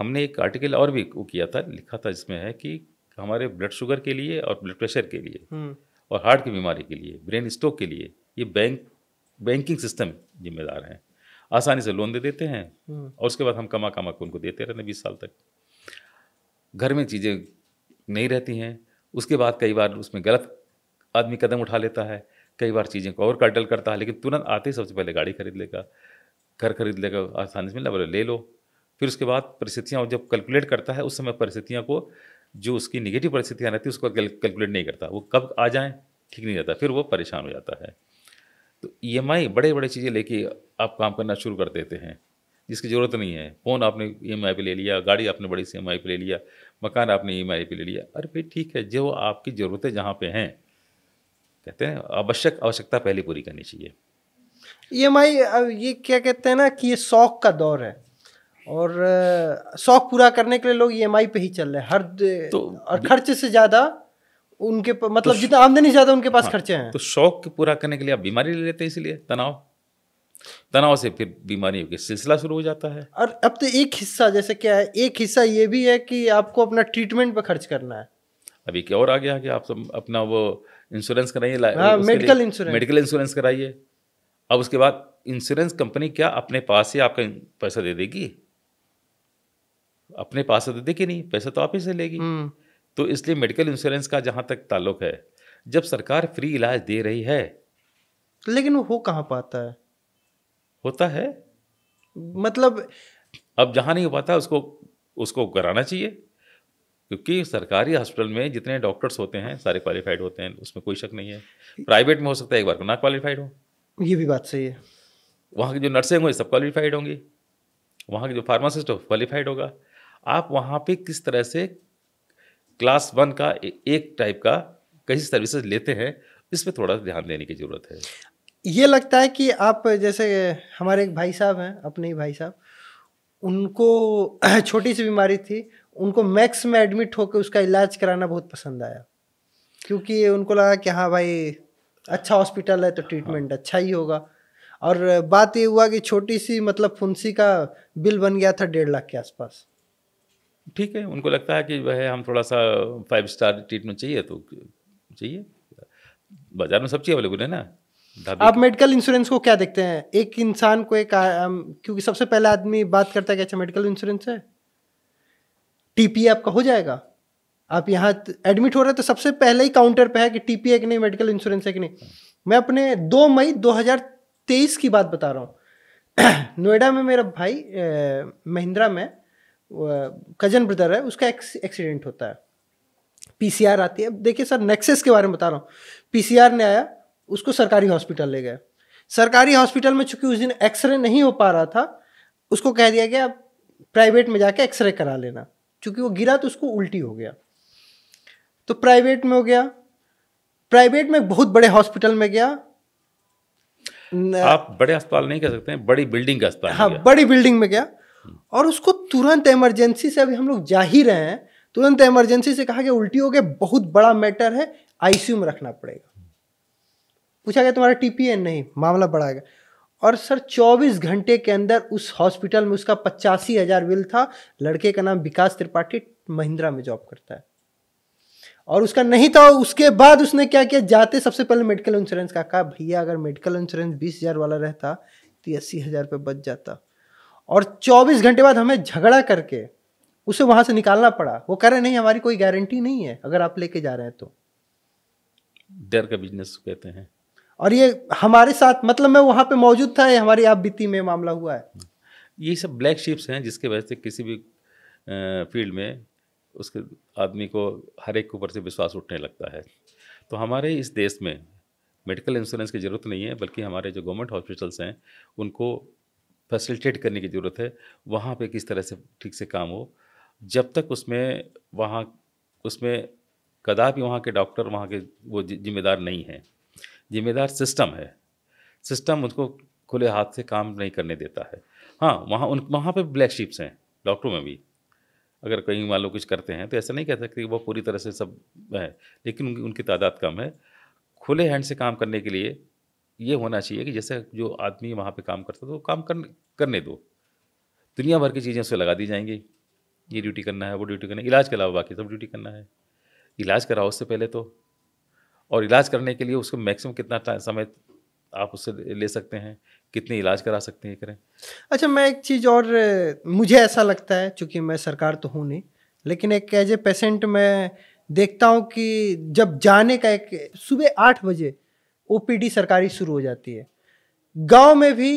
हमने एक आर्टिकल और भी वो किया था, लिखा था, जिसमें है कि हमारे ब्लड शुगर के लिए और ब्लड प्रेशर के लिए और हार्ट की बीमारी के लिए, ब्रेन स्ट्रोक के लिए, ये बैंकिंग सिस्टम जिम्मेदार हैं। आसानी से लोन दे देते हैं और उसके बाद हम कमा कमा के उनको देते रहते हैं 20 साल तक। घर में चीज़ें नहीं रहती हैं, उसके बाद कई बार उसमें गलत आदमी कदम उठा लेता है, कई बार चीज़ें को और काटल करता है, लेकिन तुरंत आते ही सबसे पहले गाड़ी खरीद लेगा, घर खरीद लेगा, आसानी से मिला, बोले ले लो। फिर उसके बाद परिस्थितियाँ जब कैलकुलेट करता है, उस समय परिस्थितियों को, जो उसकी नेगेटिव परिस्थितियाँ रहती है उसको कैलकुलेट नहीं करता, वो कब आ जाएँ ठीक नहीं रहता, फिर वो परेशान हो जाता है। तो ईएमआई बड़े बड़े चीज़ें लेके आप काम करना शुरू कर देते हैं जिसकी ज़रूरत नहीं है। फ़ोन आपने ईएमआई पे ले लिया, गाड़ी आपने बड़ी सी ईएमआई पे ले लिया, मकान आपने ईएमआई पे ले लिया। अरे भाई ठीक है, जो आपकी ज़रूरतें जहाँ पे हैं, कहते हैं आवश्यकता पहले पूरी करनी चाहिए। ईएमआई, ये क्या कहते हैं ना कि ये शौक का दौर है, और शौक पूरा करने के लिए लोग ईएमआई पे ही चल रहे हैं और खर्च से ज़्यादा उनके मतलब जितना आमदनी ज़्यादा उनके पास खर्चे हैं। तो शौक पूरा करने के लिए आप बीमारी ले लेते हैं, इसलिए तनाव से फिर बीमारियों का सिलसिला शुरू हो जाता है। और अब तो एक हिस्सा जैसे क्या है, एक हिस्सा ये भी है कि आपको अपना ट्रीटमेंट पे खर्च करना है। अभी क्या और आ गया कि आप सब अपना वो इंश्योरेंस कराइए, मेडिकल इंश्योरेंस कराइए। अब उसके बाद इंश्योरेंस कंपनी क्या अपने पास से आपका पैसा दे देगी? अपने पास से दे देगी नहीं, पैसा तो आप ही से लेगी। तो इसलिए मेडिकल इंश्योरेंस का जहाँ तक ताल्लुक है, जब सरकार फ्री इलाज दे रही है, लेकिन वो हो कहाँ पाता है? होता है, मतलब अब जहाँ नहीं हो पाता उसको कराना चाहिए, क्योंकि सरकारी हॉस्पिटल में जितने डॉक्टर्स होते हैं सारे क्वालिफाइड होते हैं, उसमें कोई शक नहीं है। प्राइवेट में हो सकता है एक बार को ना क्वालिफाइड हो, ये भी बात सही है। वहाँ की जो नर्सें होंगी सब क्वालिफाइड होंगी, वहाँ के जो फार्मासिस्ट हो क्वालिफाइड होगा। आप वहाँ पे किस तरह से क्लास 1 का एक टाइप का कैसी सर्विसेज लेते हैं, इस पर थोड़ा ध्यान देने की ज़रूरत है। ये लगता है कि आप जैसे हमारे एक भाई साहब हैं, अपने ही भाई साहब, उनको छोटी सी बीमारी थी, उनको मैक्स में एडमिट होकर उसका इलाज कराना बहुत पसंद आया, क्योंकि उनको लगा कि हाँ भाई अच्छा हॉस्पिटल है तो ट्रीटमेंट अच्छा ही होगा। और बात ये हुआ कि छोटी सी मतलब फुंसी का बिल बन गया था 1.5 लाख के आसपास। ठीक है, उनको लगता है कि वह हम थोड़ा सा 5 स्टार ट्रीटमेंट चाहिए तो चाहिए, बाजार में सब चीज़ अवेलेबल है ना। आप मेडिकल इंश्योरेंस को क्या देखते हैं? एक इंसान को क्योंकि सबसे पहले आदमी बात करता है कि अच्छा मेडिकल इंश्योरेंस है, टीपीए आपका हो जाएगा। आप यहाँ एडमिट हो रहे हैं तो सबसे पहले ही काउंटर पे है कि टीपीए कि नहीं, मेडिकल इंश्योरेंस है कि नहीं। मैं अपने 2 मई 2023 की बात बता रहा हूँ। नोएडा में मेरा भाई महिंद्रा में कजन ब्रदर है, उसका एक्सीडेंट होता है, पीसीआर आती है। देखिए सर, नेक्सस के बारे में बता रहा हूँ। पीसीआर ने आया, उसको सरकारी हॉस्पिटल ले गए। सरकारी हॉस्पिटल में चूंकि उस दिन एक्सरे नहीं हो पा रहा था, उसको कह दिया गया प्राइवेट में जाके एक्सरे करा लेना। चूंकि वो गिरा तो उसको उल्टी हो गया, तो प्राइवेट में हो गया। प्राइवेट में बहुत बड़े हॉस्पिटल में गया। आप बड़े अस्पताल नहीं कह सकते हैं, बड़ी बिल्डिंग का अस्पताल। हाँ, बड़ी बिल्डिंग में गया और उसको तुरंत इमरजेंसी से, अभी हम लोग जा ही रहे हैं, तुरंत इमरजेंसी से कहा कि उल्टी हो गया, बहुत बड़ा मैटर है, आईसीयू में रखना पड़ेगा। पूछा गया तुम्हारा टीपीए? नहीं, मामला बढ़ाएगा। और सर 24 घंटे के अंदर उस हॉस्पिटल में उसका 85,000 बिल था। लड़के का नाम विकास त्रिपाठी, महिंद्रा में जॉब करता है, और उसका नहीं था। उसके बाद उसने क्या किया, जाते सबसे पहले मेडिकल इंश्योरेंस का कहा, भैया अगर मेडिकल इंश्योरेंस 20,000 वाला रहता तो 80,000 पे बच जाता। और 24 घंटे बाद हमें झगड़ा करके उसे वहां से निकालना पड़ा। वो कह रहे नहीं, हमारी कोई गारंटी नहीं है अगर आप लेके जा रहे हैं तो। डर का बिजनेस कहते हैं। और ये हमारे साथ, मतलब मैं वहां पे मौजूद था, ये हमारी आप बीती में मामला हुआ है। ये सब ब्लैक शिप्स हैं जिसके वजह से किसी भी फील्ड में उसके आदमी को हर एक के ऊपर से विश्वास उठने लगता है। तो हमारे इस देश में मेडिकल इंश्योरेंस की ज़रूरत नहीं है, बल्कि हमारे जो गवर्नमेंट हॉस्पिटल्स हैं उनको फैसिलिटेट करने की ज़रूरत है। वहाँ पे किस तरह से ठीक से काम हो, जब तक उसमें कदापि वहाँ के डॉक्टर वहाँ के वो जिम्मेदार नहीं हैं। जिम्मेदार सिस्टम है। सिस्टम उनको खुले हाथ से काम नहीं करने देता है। हाँ, वहाँ पे ब्लैक शिप्स हैं डॉक्टरों में भी। अगर कहीं मान लो कुछ करते हैं तो ऐसा नहीं कह सकते कि वो पूरी तरह से सब है, लेकिन उनकी तादाद कम है। खुले हैंड से काम करने के लिए ये होना चाहिए कि जैसे जो आदमी वहाँ पे काम करता है तो वो काम करने दो। दुनिया भर की चीज़ें उससे लगा दी जाएंगी, ये ड्यूटी करना है, वो ड्यूटी करना है, इलाज के अलावा बाकी सब ड्यूटी करना है। इलाज कराओ उससे पहले तो, और इलाज करने के लिए उसको मैक्सिमम कितना समय आप उससे ले सकते हैं, कितने इलाज करा सकते हैं, करें। अच्छा, मैं एक चीज़ और, मुझे ऐसा लगता है, चूँकि मैं सरकार तो हूँ नहीं, लेकिन एक एज ए पेशेंट मैं देखता हूँ कि जब जाने का एक सुबह 8 बजे ओपीडी सरकारी शुरू हो जाती है, गांव में भी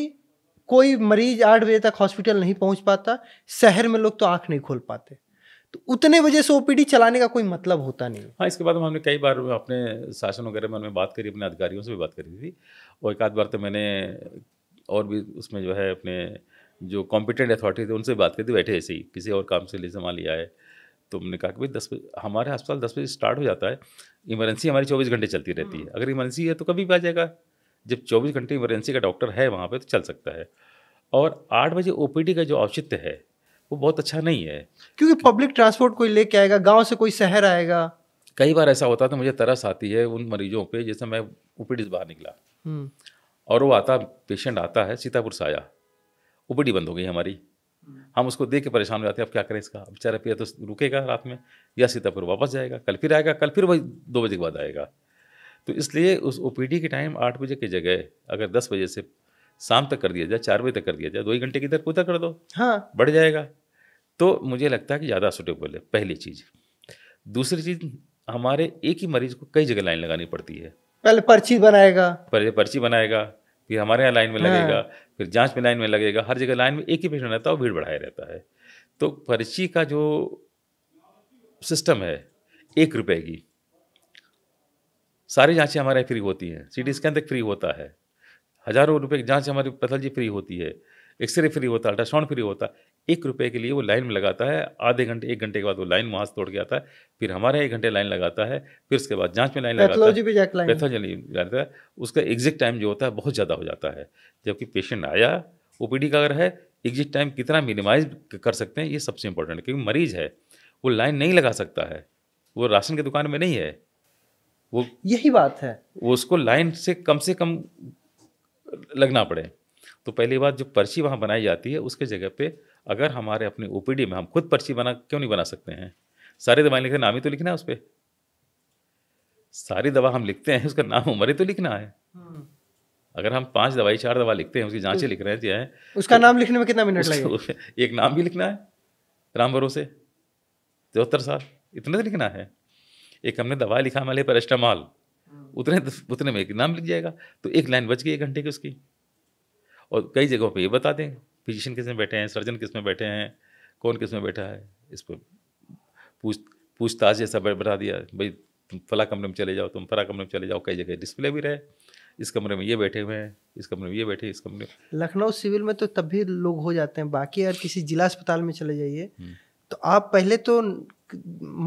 कोई मरीज 8 बजे तक हॉस्पिटल नहीं पहुंच पाता, शहर में लोग तो आंख नहीं खोल पाते, तो उतने बजे से ओपीडी चलाने का कोई मतलब होता नहीं। हाँ, इसके बाद हमने कई बार अपने शासन वगैरह में उनमें बात करी, अपने अधिकारियों से भी बात करी थी, और एक आध बार तो मैंने और भी उसमें जो है अपने जो कॉम्पिटेंट अथॉरिटी थे उनसे बात करी थी, बैठे ऐसे ही किसी और काम से ले संभाल लिया है, तो हमने कहा कि भाई 10 बजे हमारे अस्पताल 10 बजे स्टार्ट हो जाता है, इमरजेंसी हमारी 24 घंटे चलती रहती है, अगर इमरजेंसी है तो कभी भी आ जाएगा, जब 24 घंटे इमरजेंसी का डॉक्टर है वहाँ पे तो चल सकता है। और 8 बजे ओपीडी का जो औचित्य है वो बहुत अच्छा नहीं है, क्योंकि पब्लिक ट्रांसपोर्ट कोई लेके आएगा, गांव से कोई शहर आएगा। कई बार ऐसा होता है तो मुझे तरस आती है उन मरीजों पे, जैसे मैं ओपीडी से बाहर निकला और वो आता, पेशेंट आता है सीतापुर से आया, ओपीडी बंद हो गई हमारी, हम उसको देख के परेशान हो जाते हैं, अब क्या करें इसका, अब बेचारा पिया तो रुकेगा रात में या सीतापुर वापस जाएगा, कल फिर आएगा, कल फिर वही 2 बजे के बाद आएगा। तो इसलिए उस ओपीडी के टाइम 8 बजे की जगह अगर 10 बजे से शाम तक कर दिया जाए, 4 बजे तक कर दिया जाए, 2 ही घंटे की इधर उधर कर दो, हाँ, बढ़ जाएगा, तो मुझे लगता है कि ज़्यादा सूटेबल है, पहली चीज़। दूसरी चीज़, हमारे एक ही मरीज को कई जगह लाइन लगानी पड़ती है, पहले पर्ची बनाएगा, पहले पर्ची बनाएगा, फिर हमारे यहाँ लाइन में लगेगा, फिर जांच में लाइन में लगेगा, हर जगह लाइन में एक ही पेशेंट रहता है और भीड़ बढ़ाया रहता है। तो पर्ची का जो सिस्टम है 1 रुपये की, सारी जांचें हमारे यहाँ फ्री होती हैं, सीटी स्कैन तक फ्री होता है, हज़ारों रुपए की जांच हमारी पैथोलॉजी फ्री होती है, एक्सरे फ्री होता है, अल्ट्रासाउंड फ्री होता है, 1 रुपये के लिए वो लाइन में लगाता है, आधे घंटे 1 घंटे के बाद वो लाइन वहाँ से तोड़ के आता है, फिर हमारे 1 घंटे लाइन लगाता है, फिर उसके बाद जांच में लाइन लगाता है, पैथोलॉजी पे जाके लाइन, पैथोलॉजी लगाता है, उसका एग्जैक्ट टाइम जो होता है बहुत ज़्यादा हो जाता है, जबकि पेशेंट आया ओपीडी का अगर है, एग्जैक्ट टाइम कितना मिनिमाइज कर सकते हैं ये सबसे इंपॉर्टेंट है, क्योंकि मरीज़ है वो लाइन नहीं लगा सकता है, वो राशन की दुकान में नहीं है, वो यही बात है, वो उसको लाइन से कम लगना पड़े। तो पहली बात, जो पर्ची वहाँ बनाई जाती है उसके जगह पे अगर हमारे अपने ओपीडी में हम खुद पर्ची क्यों नहीं बना सकते हैं, सारी दवाएं लिखते, नाम ही तो लिखना है उस पर, सारी दवा हम लिखते हैं उसका नाम उम्र ही तो लिखना है। अगर हम 5 दवाई 4 दवा लिखते हैं, उसकी जांचें लिख रहे हैं, उसका नाम लिखने में कितना मिनट लगेगा? एक नाम भी लिखना है, राम भरोसे 73 साल, इतने तो लिखना है। एक हमने दवा लिखा माले पैरास्टामॉल, उतने में एक नाम लिख जाएगा, तो एक लाइन बच गई 1 घंटे की उसकी। और कई जगहों पे ये बता दें फिजिशियन किस में बैठे हैं, सर्जन किस में बैठे हैं, कौन किस में बैठा है, इस पर पूछताछ जैसा बता दिया, भाई तुम फला कमरे में चले जाओ, तुम फला कमरे में चले जाओ, कई जगह डिस्प्ले भी रहे, इस कमरे में ये बैठे हुए हैं, इस कमरे में ये बैठे, इस कमरे में। लखनऊ सिविल में तो तब भी लोग हो जाते हैं, बाकी अगर किसी जिला अस्पताल में चले जाइए तो आप पहले तो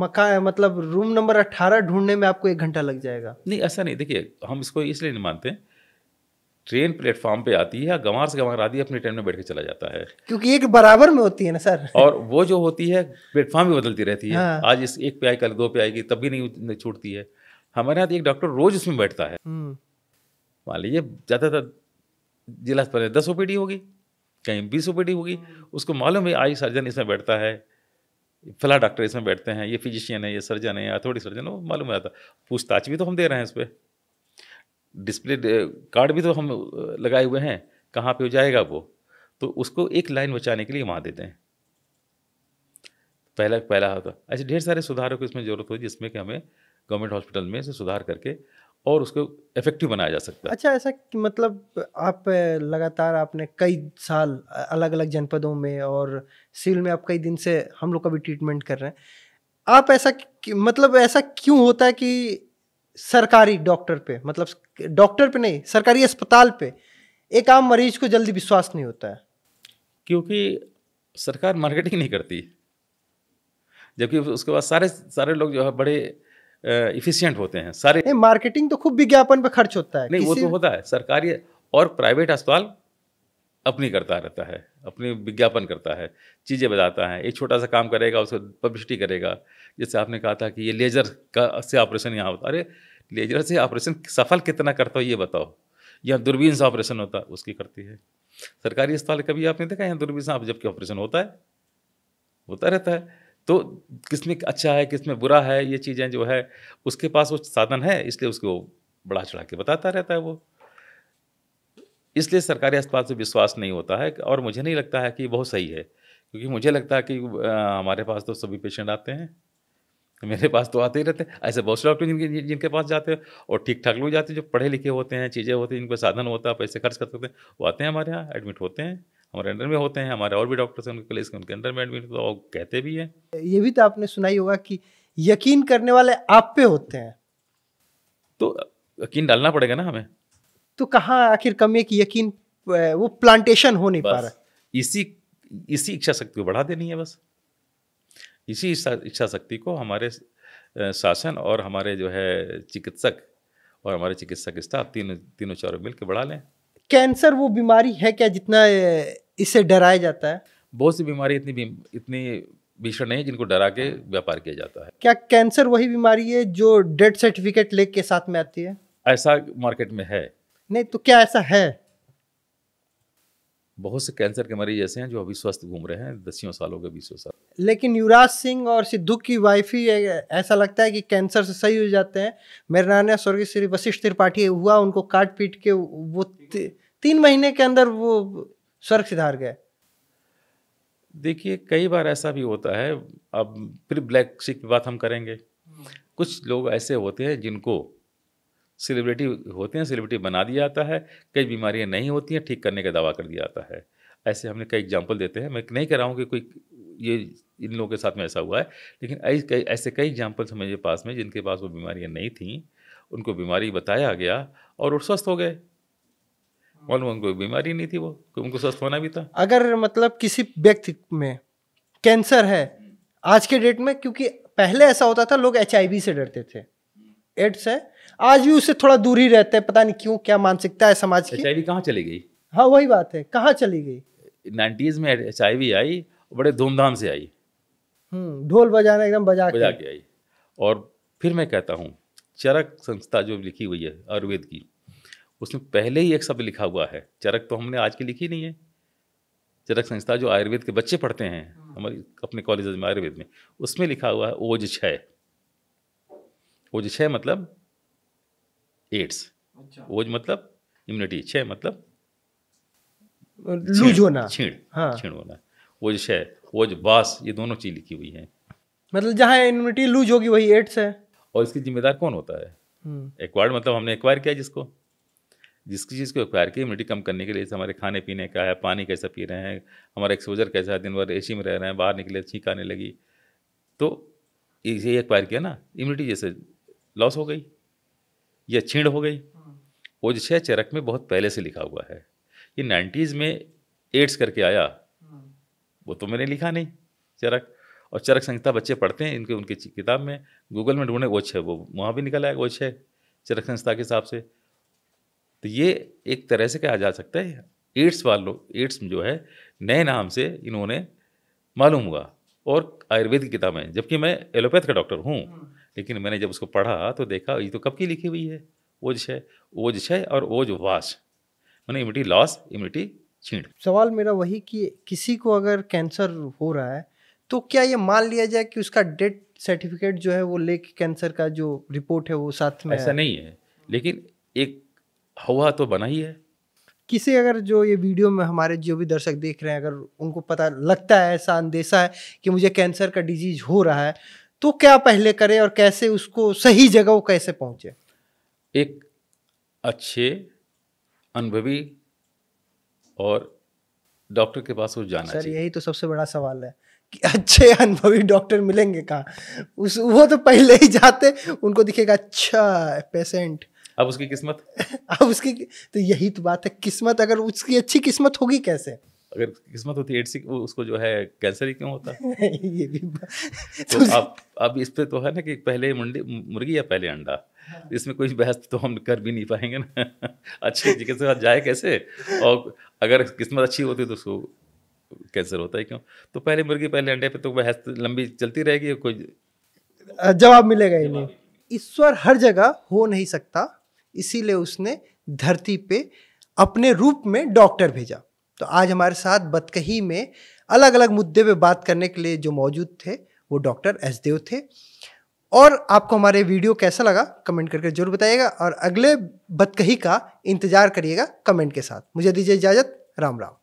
मकान मतलब रूम नंबर 18 ढूंढने में आपको 1 घंटा लग जाएगा। नहीं, ऐसा नहीं, देखिए हम इसको इसलिए नहीं मानते, ट्रेन प्लेटफॉर्म पे आती है, गंवार से गंवार आती है, अपनी ट्रेन में बैठ के चला जाता है, क्योंकि एक बराबर में होती है ना सर। और वो जो होती है प्लेटफॉर्म भी बदलती रहती है, हाँ। आज इस 1 पे आई, कल 2 पे आएगी, तब भी नहीं छूटती है। हमारे यहाँ एक डॉक्टर रोज उसमें बैठता है, मान लीजिए ज़्यादातर जिला अस्पताल में 10 ओपीडी होगी, कहीं 20 ओपीडी होगी, उसको मालूम है आई सर्जन इसमें बैठता है, फला डॉक्टर इसमें बैठते हैं, ये फिजिशियन है, ये सर्जन है, अथॉरिटी सर्जन, वो मालूम रहता। पूछताछ भी तो हम दे रहे हैं इस पर, डिस्प्ले कार्ड भी तो हम लगाए हुए हैं, कहाँ पे हो जाएगा वो, तो उसको एक लाइन बचाने के लिए वहाँ देते हैं। पहला होता, ऐसे ढेर सारे सुधारों को इसमें ज़रूरत हो जिसमें कि हमें गवर्नमेंट हॉस्पिटल में से सुधार करके और उसको इफेक्टिव बनाया जा सकता है। अच्छा, ऐसा मतलब आप लगातार आपने कई साल अलग अलग जनपदों में और सिविल में आप कई दिन से हम लोग का भी ट्रीटमेंट कर रहे हैं, आप ऐसा मतलब ऐसा क्यों होता है कि सरकारी डॉक्टर पे, मतलब डॉक्टर पे नहीं, सरकारी अस्पताल पे एक आम मरीज को जल्दी विश्वास नहीं होता है? क्योंकि सरकार मार्केटिंग नहीं करती, जबकि उसके बाद सारे लोग जो है बड़े इफिशिएंट होते हैं सारे। नहीं, मार्केटिंग तो खूब विज्ञापन पे खर्च होता है। नहीं, वो तो होता है, सरकारी और प्राइवेट अस्पताल अपनी करता रहता है, अपनी विज्ञापन करता है, चीज़ें बताता है, एक छोटा सा काम करेगा उसको पब्लिसिटी करेगा। जैसे आपने कहा था कि ये लेजर का से ऑपरेशन यहाँ होता, अरे लेजर से ऑपरेशन सफल कितना करता हो ये बताओ, या दूरबीन से ऑपरेशन होता उसकी करती है सरकारी अस्पताल। कभी आपने देखा यहाँ दूरबीन से जबकि ऑपरेशन होता है? होता रहता है। तो किसमें अच्छा है, किसमें बुरा है, ये चीज़ें जो है उसके पास वो साधन है, इसलिए उसको बढ़ा चढ़ा के बताता रहता है वो। इसलिए सरकारी अस्पताल से विश्वास नहीं होता है और मुझे नहीं लगता है कि बहुत सही है, क्योंकि मुझे लगता है कि हमारे पास तो सभी पेशेंट आते हैं, मेरे पास तो आते ही रहते हैं। ऐसे बहुत से डॉक्टर जिनके जिनके पास जाते हैं और ठीक-ठाक लोग जाते हैं, जो पढ़े लिखे होते हैं, चीज़ें होती हैं, जिनके साधन होता है, पैसे खर्च कर सकते हैं, वो आते हैं हमारे यहाँ, एडमिट होते हैं, हमारे अंडर में होते हैं, हमारे और भी डॉक्टर्स हैं उनके प्लेस के, उनके अंडर में एडमिट होते हैं और कहते भी हैं। ये भी तो आपने सुना ही होगा कि यकीन करने वाले आप पे होते हैं, तो यकीन डालना पड़ेगा ना हमें। तो कहाँ आखिर कमी है कि यकीन वो प्लांटेशन हो नहीं पा रहा है? इसी इसी इच्छा शक्ति को बढ़ा देनी है बस। इसी इच्छा शक्ति को हमारे शासन और हमारे जो है चिकित्सक और हमारे चिकित्सक स्टाफ तीनों चारों मिल के बढ़ा लें। कैंसर वो बीमारी है क्या जितना इससे डराया जाता है? बहुत सी बीमारी इतनी भीषण नहीं है जिनको डरा के व्यापार किया जाता है। क्या कैंसर वही बीमारी है जो डेथ सर्टिफिकेट लेके साथ में आती है? ऐसा मार्केट में है। नहीं तो क्या ऐसा है? बहुत से कैंसर के मरीज ऐसे हैं जो अभी स्वस्थ घूम रहे हैं 10 सालों के 20 साल। लेकिन युवराज सिंह और सिद्धू की वाइफ ही ऐसा लगता है कि कैंसर से सही हो जाते हैं। मेरे नाना स्वर्गीय श्री वशिष्ठ त्रिपाठी हुआ, उनको काट पीट के वो 3 महीने के अंदर वो स्वर्ग सिधार गए। देखिए कई बार ऐसा भी होता है। अब फिर ब्लैक शिप की बात हम करेंगे। कुछ लोग ऐसे होते हैं जिनको सेलिब्रिटी होते हैं, सेलिब्रिटी बना दिया जाता है, कई बीमारियां नहीं होती हैं, ठीक करने का दावा कर दिया जाता है। ऐसे हमने कई एग्जाम्पल देते हैं। मैं नहीं कह रहा हूँ कि कोई ये इन लोगों के साथ में ऐसा हुआ है, लेकिन ऐसे कई एग्जाम्पल्स हमारे पास में जिनके पास वो बीमारियां नहीं थीं, उनको बीमारी बताया गया और वो स्वस्थ हो गए। मालूम उनको बीमारी नहीं थी, वो उनको स्वस्थ होना भी था। अगर मतलब किसी व्यक्ति में कैंसर है आज के डेट में, क्योंकि पहले ऐसा होता था लोग HIV से डरते थे, एड्स है, आज भी उससे थोड़ा दूर ही रहते हैं, पता नहीं क्यों, क्या मानसिकता है समाज की। HIV कहाँ चली गई? हाँ वही बात है, कहाँ चली गई? 90s में HIV आई, बड़े धूमधाम से आई, ढोल बजाना एकदम बजा के आई। और फिर मैं कहता हूँ चरक संस्था जो लिखी हुई है आयुर्वेद की, उसमें पहले ही एक शब्द लिखा हुआ है। चरक तो हमने आज की लिखी नहीं है। चरक संस्था जो आयुर्वेद के बच्चे पढ़ते हैं हमारी अपने कॉलेज में आयुर्वेद में, उसमें लिखा हुआ है ओज-6। ओज-6 मतलब एड्स। ओज मतलब इम्यूनिटी, 6 मतलब लूज होना, छीण होना। ओज-6, ओज-बास, ये दोनों चीज लिखी हुई हैं। मतलब जहाँ इम्यूनिटी लूज होगी वही एड्स है। और इसकी जिम्मेदार कौन होता है? एक्वायर्ड, मतलब हमने एक्वायर किया जिसकी चीज़ को एक्वायर किया इम्यूनिटी कम करने के लिए। हमारे खाने पीने का है, पानी कैसा पी रहे हैं, हमारा एक्सपोजर कैसा है, दिन भर AC में रह रहे हैं, बाहर निकले छींक आने लगी, तो ये एक्वायर किया ना, इम्यूनिटी जैसे लॉस हो गई या छीण हो गई। ओज-6 चरक में बहुत पहले से लिखा हुआ है। ये 90s में एड्स करके आया, वो तो मैंने लिखा नहीं चरक। और चरक संहिता बच्चे पढ़ते हैं इनके उनकी किताब में, गूगल में ढूंढे ओज-6, वो वहाँ भी निकल आएगा ओज-6 चरक संहिता के हिसाब से। तो ये एक तरह से कहा जा सकता है एड्स जो है नए नाम से इन्होंने मालूम हुआ। और आयुर्वेद की किताबें, जबकि मैं एलोपैथ का डॉक्टर हूँ, लेकिन मैंने जब उसको पढ़ा तो देखा ये तो कब की लिखी हुई है। ओज-6 और ओज-वास माने इम्यूनिटी लॉस, इम्यूनिटी छीण। सवाल मेरा वही कि किसी को अगर कैंसर हो रहा है तो क्या ये मान लिया जाए कि उसका डेथ सर्टिफिकेट जो है वो लेके कैंसर का जो रिपोर्ट है वो साथ में? ऐसा नहीं है, लेकिन एक हुआ तो बना ही है। किसी अगर जो ये वीडियो में हमारे जो भी दर्शक देख रहे हैं, अगर उनको पता लगता है, ऐसा अंदेशा है कि मुझे कैंसर का डिजीज हो रहा है, तो क्या पहले करे और कैसे उसको सही जगह कैसे पहुंचे? एक अच्छे अनुभवी और डॉक्टर के पास वो जाना चाहिए। सर यही तो सबसे बड़ा सवाल है कि अच्छे अनुभवी डॉक्टर मिलेंगे कहाँ? वो तो पहले ही जाते, उनको दिखेगा अच्छा पेशेंट, अब उसकी किस्मत अब उसकी, तो यही तो बात है, किस्मत। अगर उसकी अच्छी किस्मत होगी कैसे? अगर किस्मत होती एड्स उसको जो है कैंसर ही क्यों होता? ये भी तो अब इस पे तो है ना कि पहले मुर्गी या पहले अंडा, इसमें कोई बहस तो हम कर भी नहीं पाएंगे ना। अच्छी चिकित्सक के साथ जाए कैसे? और अगर किस्मत अच्छी होती तो उसको कैंसर होता है क्यों? तो पहले मुर्गी पहले अंडे पे तो बहस लंबी चलती रहेगी, कोई जवाब मिलेगा ही नहीं। ईश्वर हर जगह हो नहीं सकता, इसीलिए उसने धरती पे अपने रूप में डॉक्टर भेजा। तो आज हमारे साथ बतकही में अलग अलग मुद्दे पे बात करने के लिए जो मौजूद थे वो डॉक्टर एस देव थे। और आपको हमारे वीडियो कैसा लगा कमेंट करके जरूर बताइएगा, और अगले बतकही का इंतजार करिएगा कमेंट के साथ। मुझे दीजिए इजाज़त, राम राम।